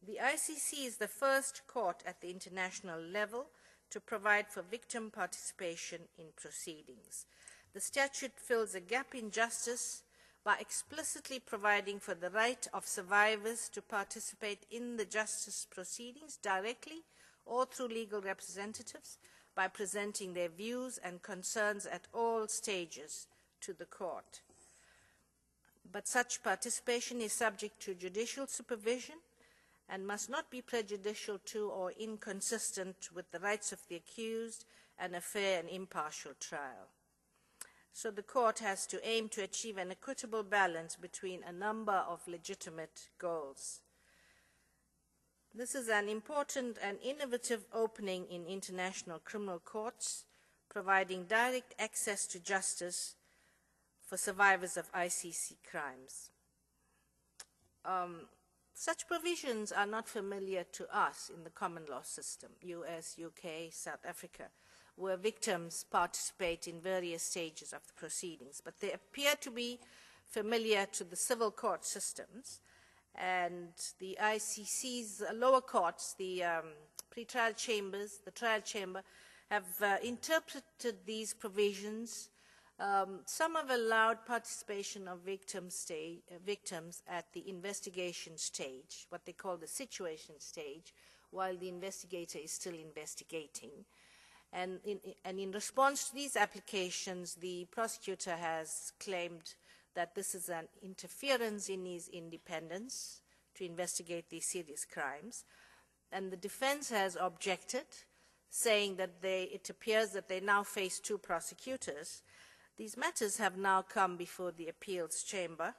The ICC is the first court at the international level to provide for victim participation in proceedings. The statute fills a gap in justice by explicitly providing for the right of survivors to participate in the justice proceedings directly or through legal representatives by presenting their views and concerns at all stages to the court. But such participation is subject to judicial supervision and must not be prejudicial to or inconsistent with the rights of the accused and a fair and impartial trial. So the court has to aim to achieve an equitable balance between a number of legitimate goals. This is an important and innovative opening in international criminal courts, providing direct access to justice for survivors of ICC crimes. Such provisions are not familiar to us in the common law system, US, UK, South Africa. where victims participate in various stages of the proceedings, but they appear to be familiar to the civil court systems, and the ICC's lower courts, the pretrial chambers, the trial chamber, have interpreted these provisions. Some have allowed participation of victims at the investigation stage, what they call the situation stage, while the investigator is still investigating. And in response to these applications, the prosecutor has claimed that this is an interference in his independence to investigate these serious crimes. And the defense has objected, saying that it appears that they now face two prosecutors. These matters have now come before the appeals chamber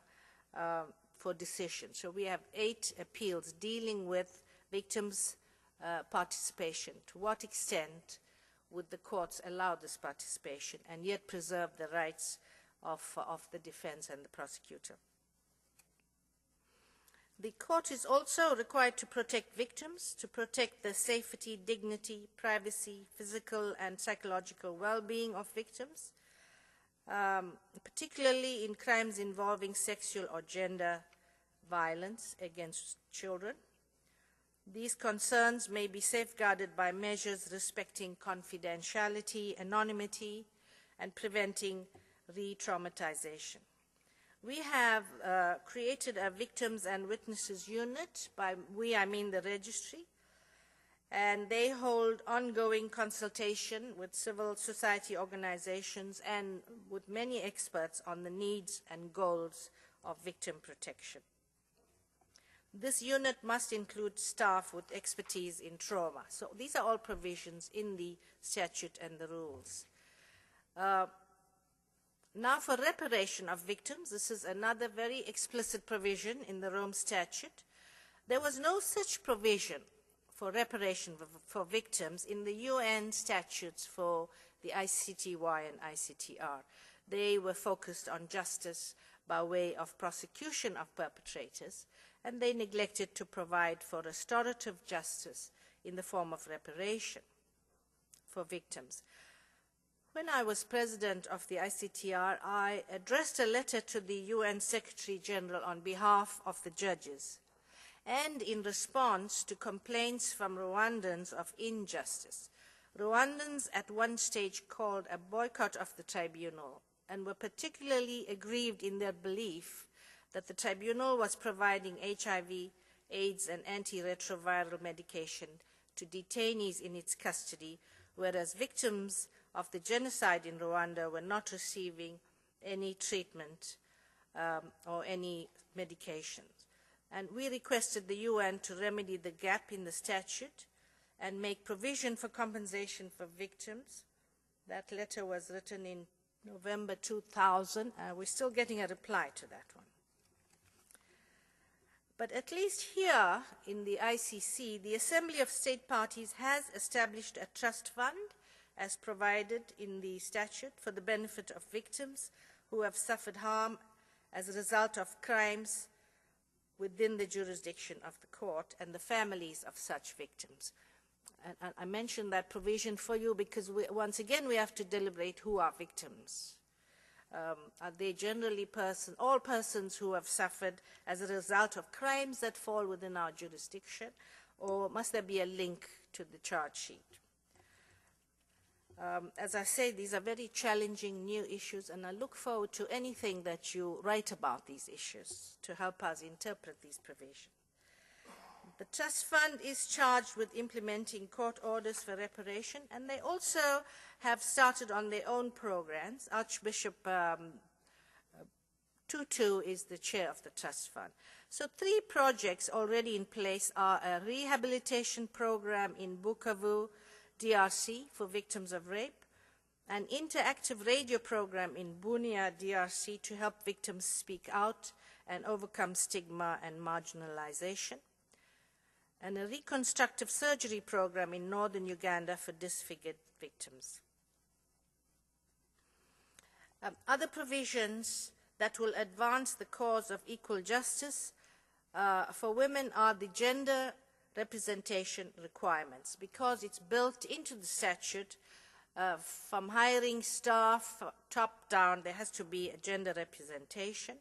for decision. So we have 8 appeals dealing with victims' participation. To what extent would the courts allow this participation and yet preserve the rights of the defense and the prosecutor? The court is also required to protect victims, to protect the safety, dignity, privacy, physical and psychological well-being of victims, particularly in crimes involving sexual or gender violence against children. These concerns may be safeguarded by measures respecting confidentiality, anonymity, and preventing re-traumatization. We have created a Victims and Witnesses Unit. By we, I mean the registry, and they hold ongoing consultation with civil society organizations and with many experts on the needs and goals of victim protection. This unit must include staff with expertise in trauma. So these are all provisions in the statute and the rules. Now for reparation of victims, this is another very explicit provision in the Rome Statute. There was no such provision for reparation for victims in the UN statutes for the ICTY and ICTR. They were focused on justice by way of prosecution of perpetrators, and they neglected to provide for restorative justice in the form of reparation for victims. When I was president of the ICTR, I addressed a letter to the UN Secretary General on behalf of the judges, and in response to complaints from Rwandans of injustice. Rwandans at one stage called a boycott of the tribunal and were particularly aggrieved in their belief that the tribunal was providing HIV, AIDS, and antiretroviral medication to detainees in its custody, whereas victims of the genocide in Rwanda were not receiving any treatment or any medications. And we requested the UN to remedy the gap in the statute and make provision for compensation for victims. That letter was written in November 2000. We're still getting a reply to that one. But at least here in the ICC, the Assembly of State Parties has established a trust fund as provided in the statute for the benefit of victims who have suffered harm as a result of crimes within the jurisdiction of the court and the families of such victims. And I mention that provision for you because once again we have to deliberate who are victims. Are they generally all persons who have suffered as a result of crimes that fall within our jurisdiction, or must there be a link to the charge sheet? As I say, these are very challenging new issues, and I look forward to anything that you write about these issues to help us interpret these provisions. The Trust Fund is charged with implementing court orders for reparation, and they also have started on their own programs. Archbishop Tutu is the chair of the Trust Fund. So 3 projects already in place are a rehabilitation program in Bukavu, DRC, for victims of rape, an interactive radio program in Bunia, DRC, to help victims speak out and overcome stigma and marginalization, and a reconstructive surgery program in northern Uganda for disfigured victims. Other provisions that will advance the cause of equal justice for women are the gender representation requirements. Because it's built into the statute, From hiring staff, top down, there has to be a gender representation.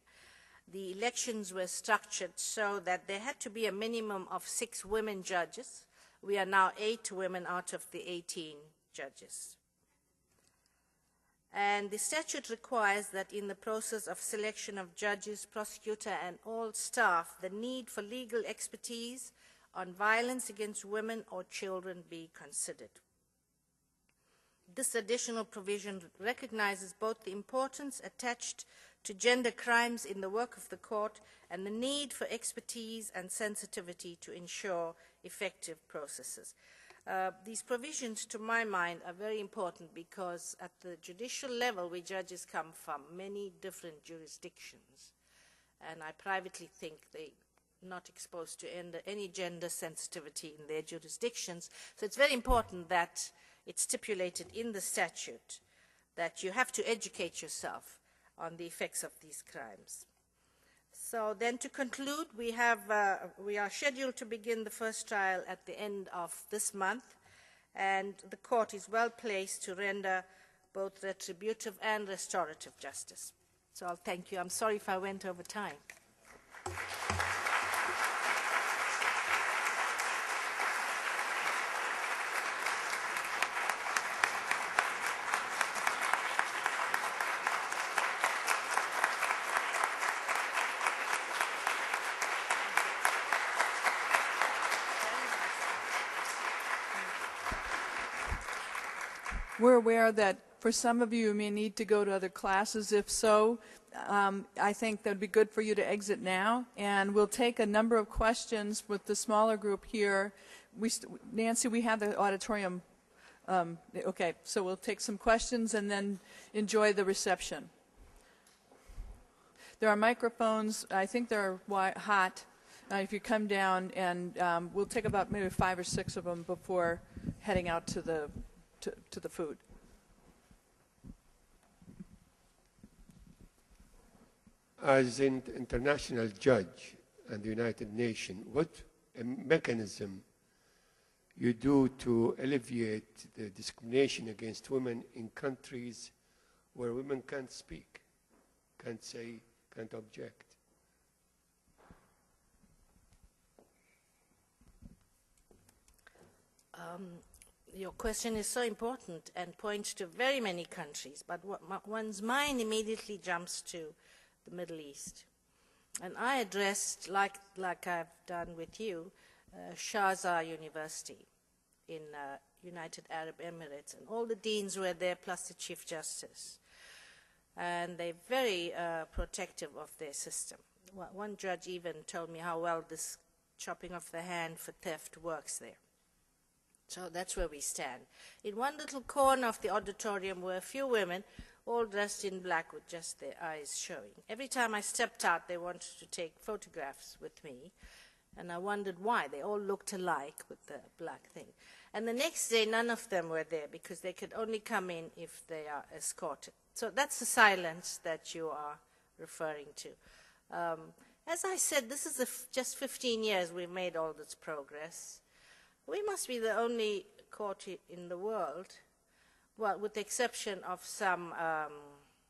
The elections were structured so that there had to be a minimum of 6 women judges. We are now 8 women out of the 18 judges. And the statute requires that in the process of selection of judges, prosecutor, and all staff, the need for legal expertise on violence against women or children be considered. This additional provision recognizes both the importance attached to gender crimes in the work of the court and the need for expertise and sensitivity to ensure effective processes. These provisions, to my mind, are very important because at the judicial level, we judges come from many different jurisdictions. And I privately think they're not exposed to any gender sensitivity in their jurisdictions. So it's very important that it's stipulated in the statute that you have to educate yourself on the effects of these crimes. So then to conclude, we are scheduled to begin the first trial at the end of this month, and the court is well placed to render both retributive and restorative justice. So I'll thank you. I'm sorry if I went over time. We're aware that for some of you, you may need to go to other classes. If so, I think that would be good for you to exit now. And we'll take a number of questions with the smaller group here. Nancy, we have the auditorium. Okay, so we'll take some questions and then enjoy the reception. There are microphones. I think they're hot. If you come down, and we'll take about maybe 5 or 6 of them before heading out to the food. As an international judge and the United Nations, what mechanism you do to alleviate the discrimination against women in countries where women can't speak, can't say, can't object? Your question is so important and points to very many countries, but one's mind immediately jumps to the Middle East. And I addressed, like I've done with you, Sharjah University in United Arab Emirates, and all the deans were there, plus the Chief Justice. And they're very protective of their system. One judge even told me how well this chopping off the hand for theft works there. So that's where we stand. In one little corner of the auditorium were a few women, all dressed in black with just their eyes showing. Every time I stepped out, they wanted to take photographs with me, and I wondered why. They all looked alike with the black thing. And the next day, none of them were there because they could only come in if they are escorted. So that's the silence that you are referring to. As I said, this is just 15 years we've made all this progress. We must be the only court in the world, well, with the exception of some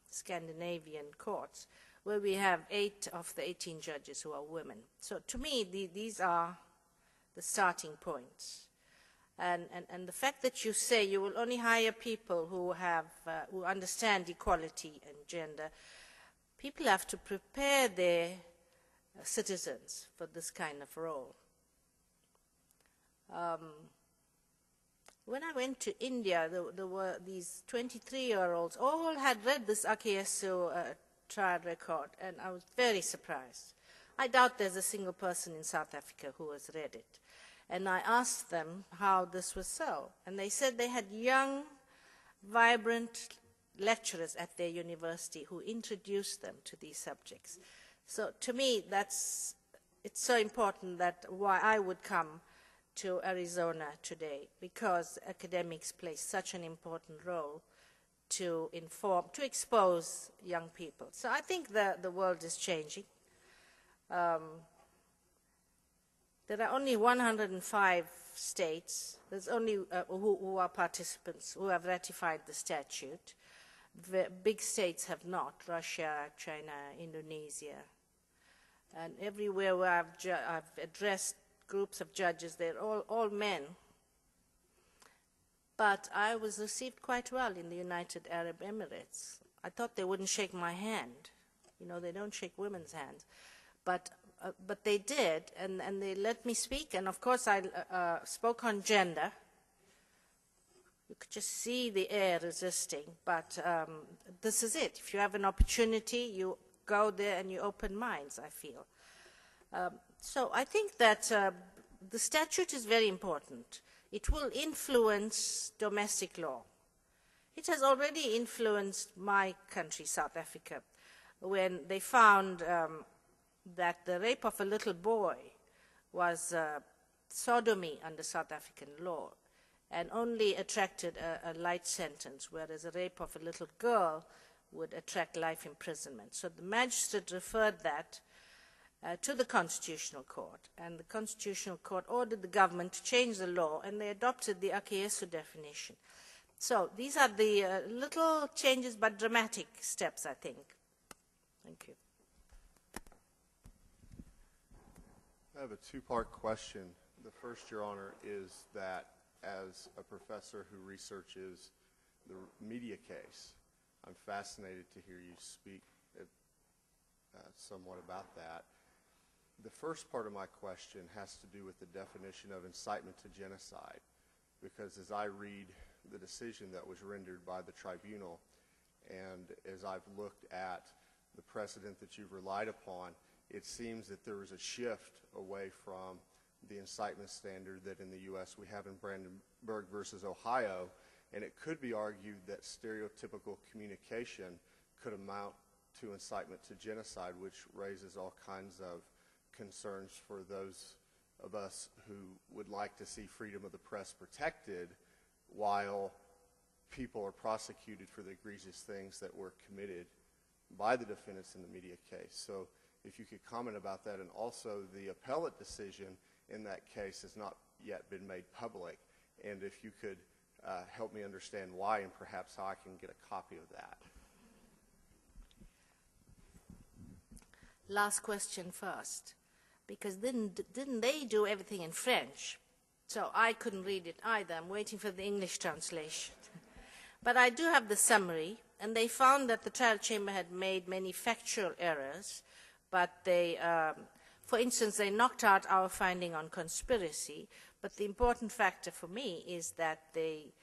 Scandinavian courts, where we have 8 of the 18 judges who are women. So to me, these are the starting points. And the fact that you say you will only hire people who understand equality and gender, people have to prepare their citizens for this kind of role. When I went to India, there were these 23-year-olds, all had read this Akayesu trial record, and I was very surprised. I doubt there's a single person in South Africa who has read it. And I asked them how this was so. And they said they had young, vibrant lecturers at their university who introduced them to these subjects. So to me, it's so important that why I would come to Arizona today, because academics play such an important role to inform, to expose young people. So I think the world is changing. There are only 105 states. There's only who are participants, who have ratified the statute. The big states have not: Russia, China, Indonesia. And everywhere where I've addressed groups of judges, they're all men. But I was received quite well in the United Arab Emirates. I thought they wouldn't shake my hand. You know, they don't shake women's hands. But they did, and they let me speak. And of course, I spoke on gender. You could just see the air resisting. But this is it. If you have an opportunity, you go there and you open minds, I feel. So I think that the statute is very important. It will influence domestic law. It has already influenced my country, South Africa, when they found that the rape of a little boy was sodomy under South African law and only attracted a light sentence, whereas a rape of a little girl would attract life imprisonment. So the magistrate referred that to the Constitutional Court, and the Constitutional Court ordered the government to change the law, and they adopted the Akayesu definition. So these are the little changes but dramatic steps, I think. Thank you. I have a two-part question. The first, Your Honor, is that as a professor who researches the media case, I'm fascinated to hear you speak somewhat about that. The first part of my question has to do with the definition of incitement to genocide, because as I read the decision that was rendered by the tribunal, and as I've looked at the precedent that you've relied upon, it seems that there is a shift away from the incitement standard that in the U.S. we have in Brandenburg versus Ohio, and it could be argued that stereotypical communication could amount to incitement to genocide, which raises all kinds of concerns for those of us who would like to see freedom of the press protected while people are prosecuted for the egregious things that were committed by the defendants in the media case. So if you could comment about that, and also the appellate decision in that case has not yet been made public, and if you could help me understand why and perhaps how I can get a copy of that. Last question first, because didn't they do everything in French? So I couldn't read it either. I'm waiting for the English translation. But I do have the summary, and they found that the trial chamber had made many factual errors, but they, for instance, they knocked out our finding on conspiracy, but the important factor for me is that they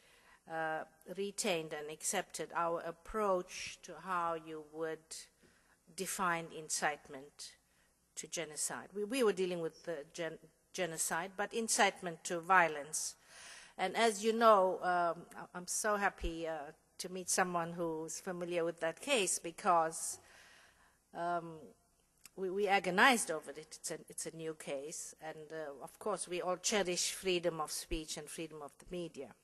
retained and accepted our approach to how you would define incitement to genocide. We were dealing with the genocide, but incitement to violence. And as you know, I'm so happy to meet someone who's familiar with that case, because we agonized over it. It's a new case, and of course we all cherish freedom of speech and freedom of the media.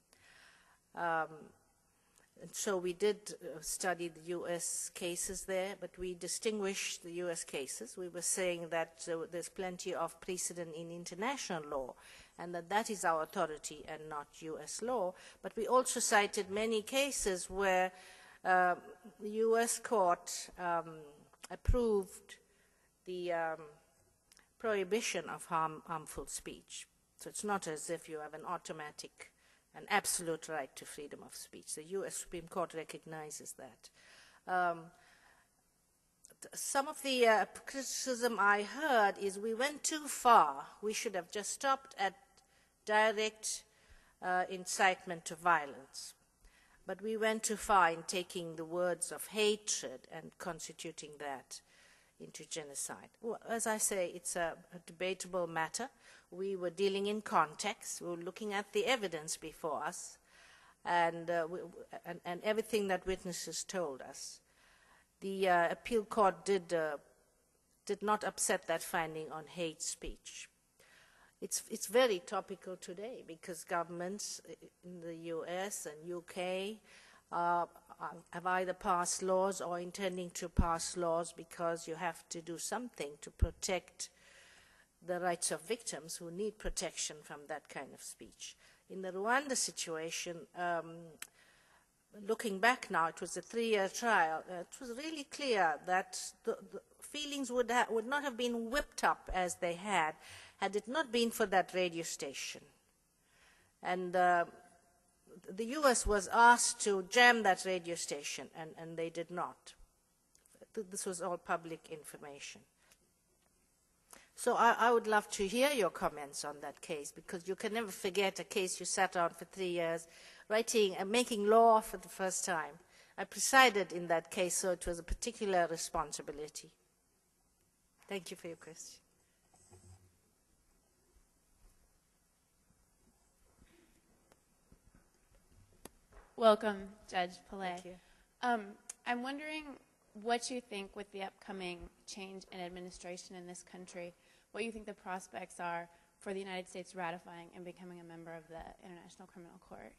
And so we did study the U.S. cases there, but we distinguished the U.S. cases. We were saying that there's plenty of precedent in international law, and that is our authority and not U.S. law. But we also cited many cases where the U.S. court approved the prohibition of harmful speech. So it's not as if you have an absolute right to freedom of speech. The U.S. Supreme Court recognizes that. Some of the criticism I heard is we went too far. We should have just stopped at direct incitement to violence. But we went too far in taking the words of hatred and constituting that into genocide. Well, as I say, it's a debatable matter. We were dealing in context. We were looking at the evidence before us and everything that witnesses told us. The appeal court did not upset that finding on hate speech. It's very topical today because governments in the US and UK have either passed laws or intending to pass laws because you have to do something to protect the rights of victims who need protection from that kind of speech. In the Rwanda situation, looking back now, it was a 3-year trial. It was really clear that the feelings would not have been whipped up as they had it not been for that radio station. And the U.S. was asked to jam that radio station, and they did not. This was all public information. So I would love to hear your comments on that case, because you can never forget a case you sat on for 3 years, writing and making law for the first time. I presided in that case, so it was a particular responsibility. Thank you for your question. Welcome, Judge Pillay. Thank you. I'm wondering what you think with the upcoming change in administration in this country, what you think the prospects are for the United States ratifying and becoming a member of the International Criminal Court.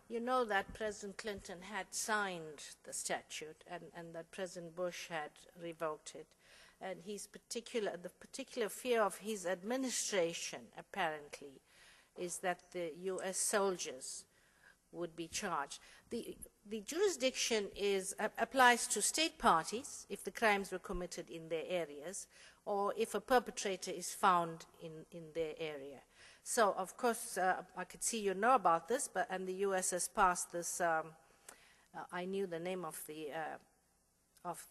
You know that President Clinton had signed the statute, and that President Bush had revoked it. And the particular fear of his administration, apparently, is that the U.S. soldiers would be charged. The jurisdiction applies to state parties if the crimes were committed in their areas, or if a perpetrator is found in their area. So, of course, I could see you know about this, and the U.S. has passed this. I knew the name of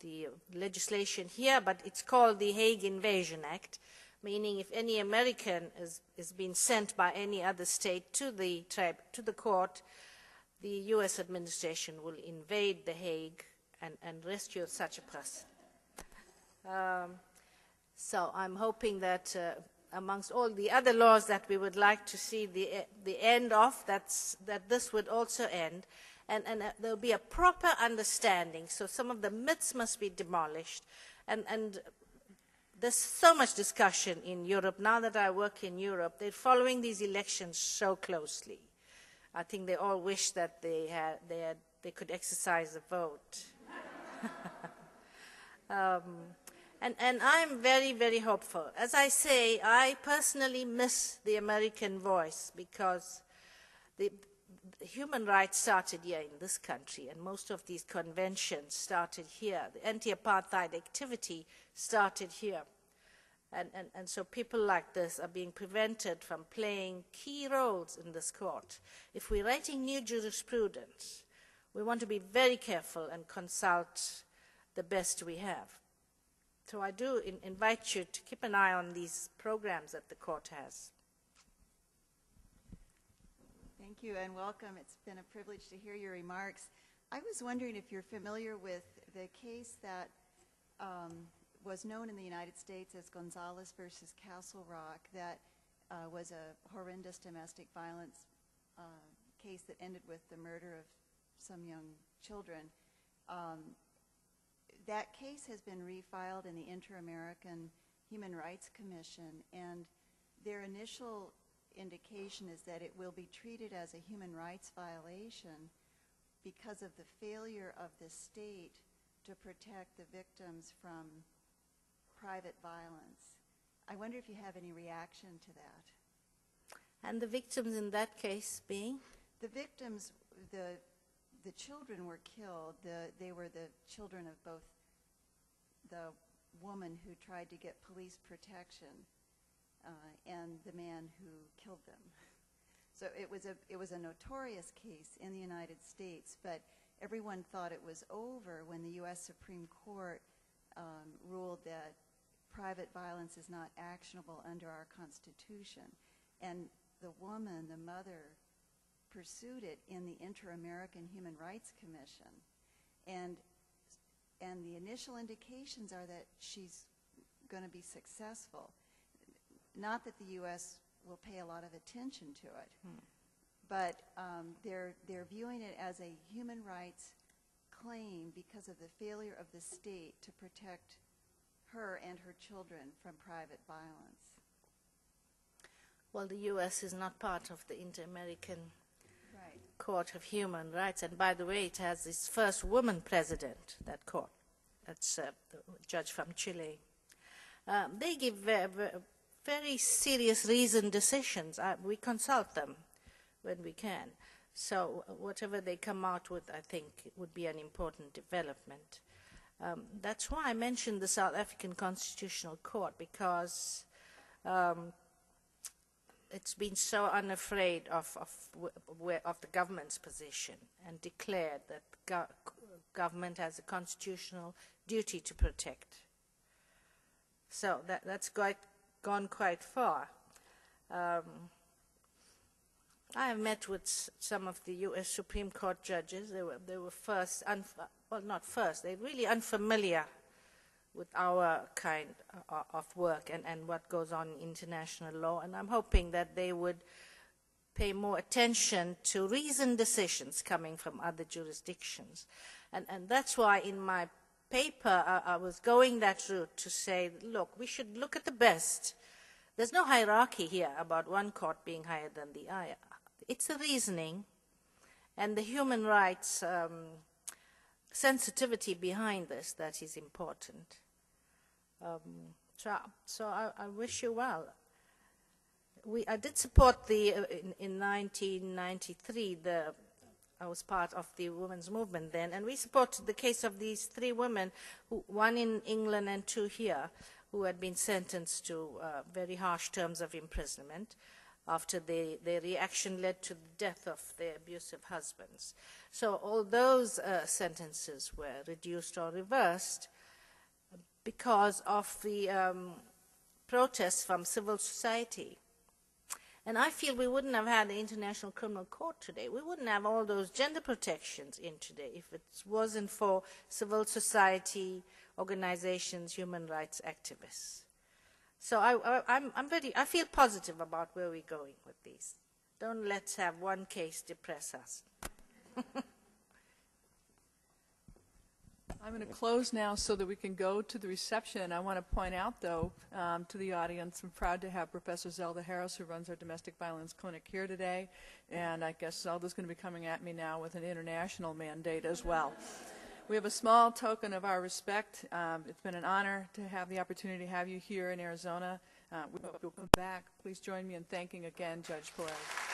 the legislation here, but it's called the Hague Invasion Act, meaning if any American is being sent by any other state to the court, the U.S. administration will invade the Hague and rescue such a person. So I'm hoping that amongst all the other laws that we would like to see the end of, that this would also end, and there will be a proper understanding. So some of the myths must be demolished, and there's so much discussion in Europe. Now that I work in Europe, they're following these elections so closely. I think they all wish that they could exercise the vote. And I'm very, very hopeful. As I say, I personally miss the American voice, because the human rights started here in this country, and most of these conventions started here. The anti-apartheid activity started here. And so people like this are being prevented from playing key roles in this court. If we're writing new jurisprudence, we want to be very careful and consult the best we have. So I do invite you to keep an eye on these programs that the court has. Thank you and welcome. It's been a privilege to hear your remarks. I was wondering if you're familiar with the case that was known in the United States as Gonzalez versus Castle Rock, that was a horrendous domestic violence case that ended with the murder of some young children. That case has been refiled in the Inter-American Human Rights Commission, and their initial indication is that it will be treated as a human rights violation because of the failure of the state to protect the victims from private violence. I wonder if you have any reaction to that. And the victims in that case being? The victims, the children were killed. They were the children of both the woman who tried to get police protection and the man who killed them. So it was a notorious case in the United States, but everyone thought it was over when the U.S. Supreme Court ruled that private violence is not actionable under our Constitution. And the woman, the mother, pursued it in the Inter-American Human Rights Commission. And the initial indications are that she's going to be successful. Not that the U.S. will pay a lot of attention to it, but they're viewing it as a human rights claim because of the failure of the state to protect her and her children from private violence. Well, the U.S. is not part of the Inter-American Court of Human Rights, and by the way, it has its first woman president, that court. That's the judge from Chile. they give very serious reasoned decisions. We consult them when we can. So whatever they come out with, I think, would be an important development. That's why I mentioned the South African Constitutional Court, because it's been so unafraid of the government's position and declared that government has a constitutional duty to protect. So that's gone quite far. I have met with some of the U.S. Supreme Court judges. They were first, well, not first, they're really unfamiliar with our kind of work and what goes on in international law, and I'm hoping that they would pay more attention to reasoned decisions coming from other jurisdictions. And that's why in my paper I was going that route to say, look, we should look at the best. There's no hierarchy here about one court being higher than the other. It's the reasoning and the human rights sensitivity behind this that is important. So I wish you well. I did support in 1993, I was part of the women's movement then, and we supported the case of these 3 women, one in England and 2 here, who had been sentenced to very harsh terms of imprisonment after their reaction led to the death of their abusive husbands. So all those sentences were reduced or reversed because of the protests from civil society. And I feel we wouldn't have had the International Criminal Court today. We wouldn't have all those gender protections in today if it wasn't for civil society organizations, human rights activists. So I feel positive about where we're going with these. Don't let's have one case depress us. I'm going to close now so that we can go to the reception. I want to point out, though, to the audience, I'm proud to have Professor Zelda Harris, who runs our domestic violence clinic, here today. And I guess Zelda's going to be coming at me now with an international mandate as well. We have a small token of our respect. It's been an honor to have the opportunity to have you here in Arizona. We hope you'll come back. Please join me in thanking again Judge Pillay.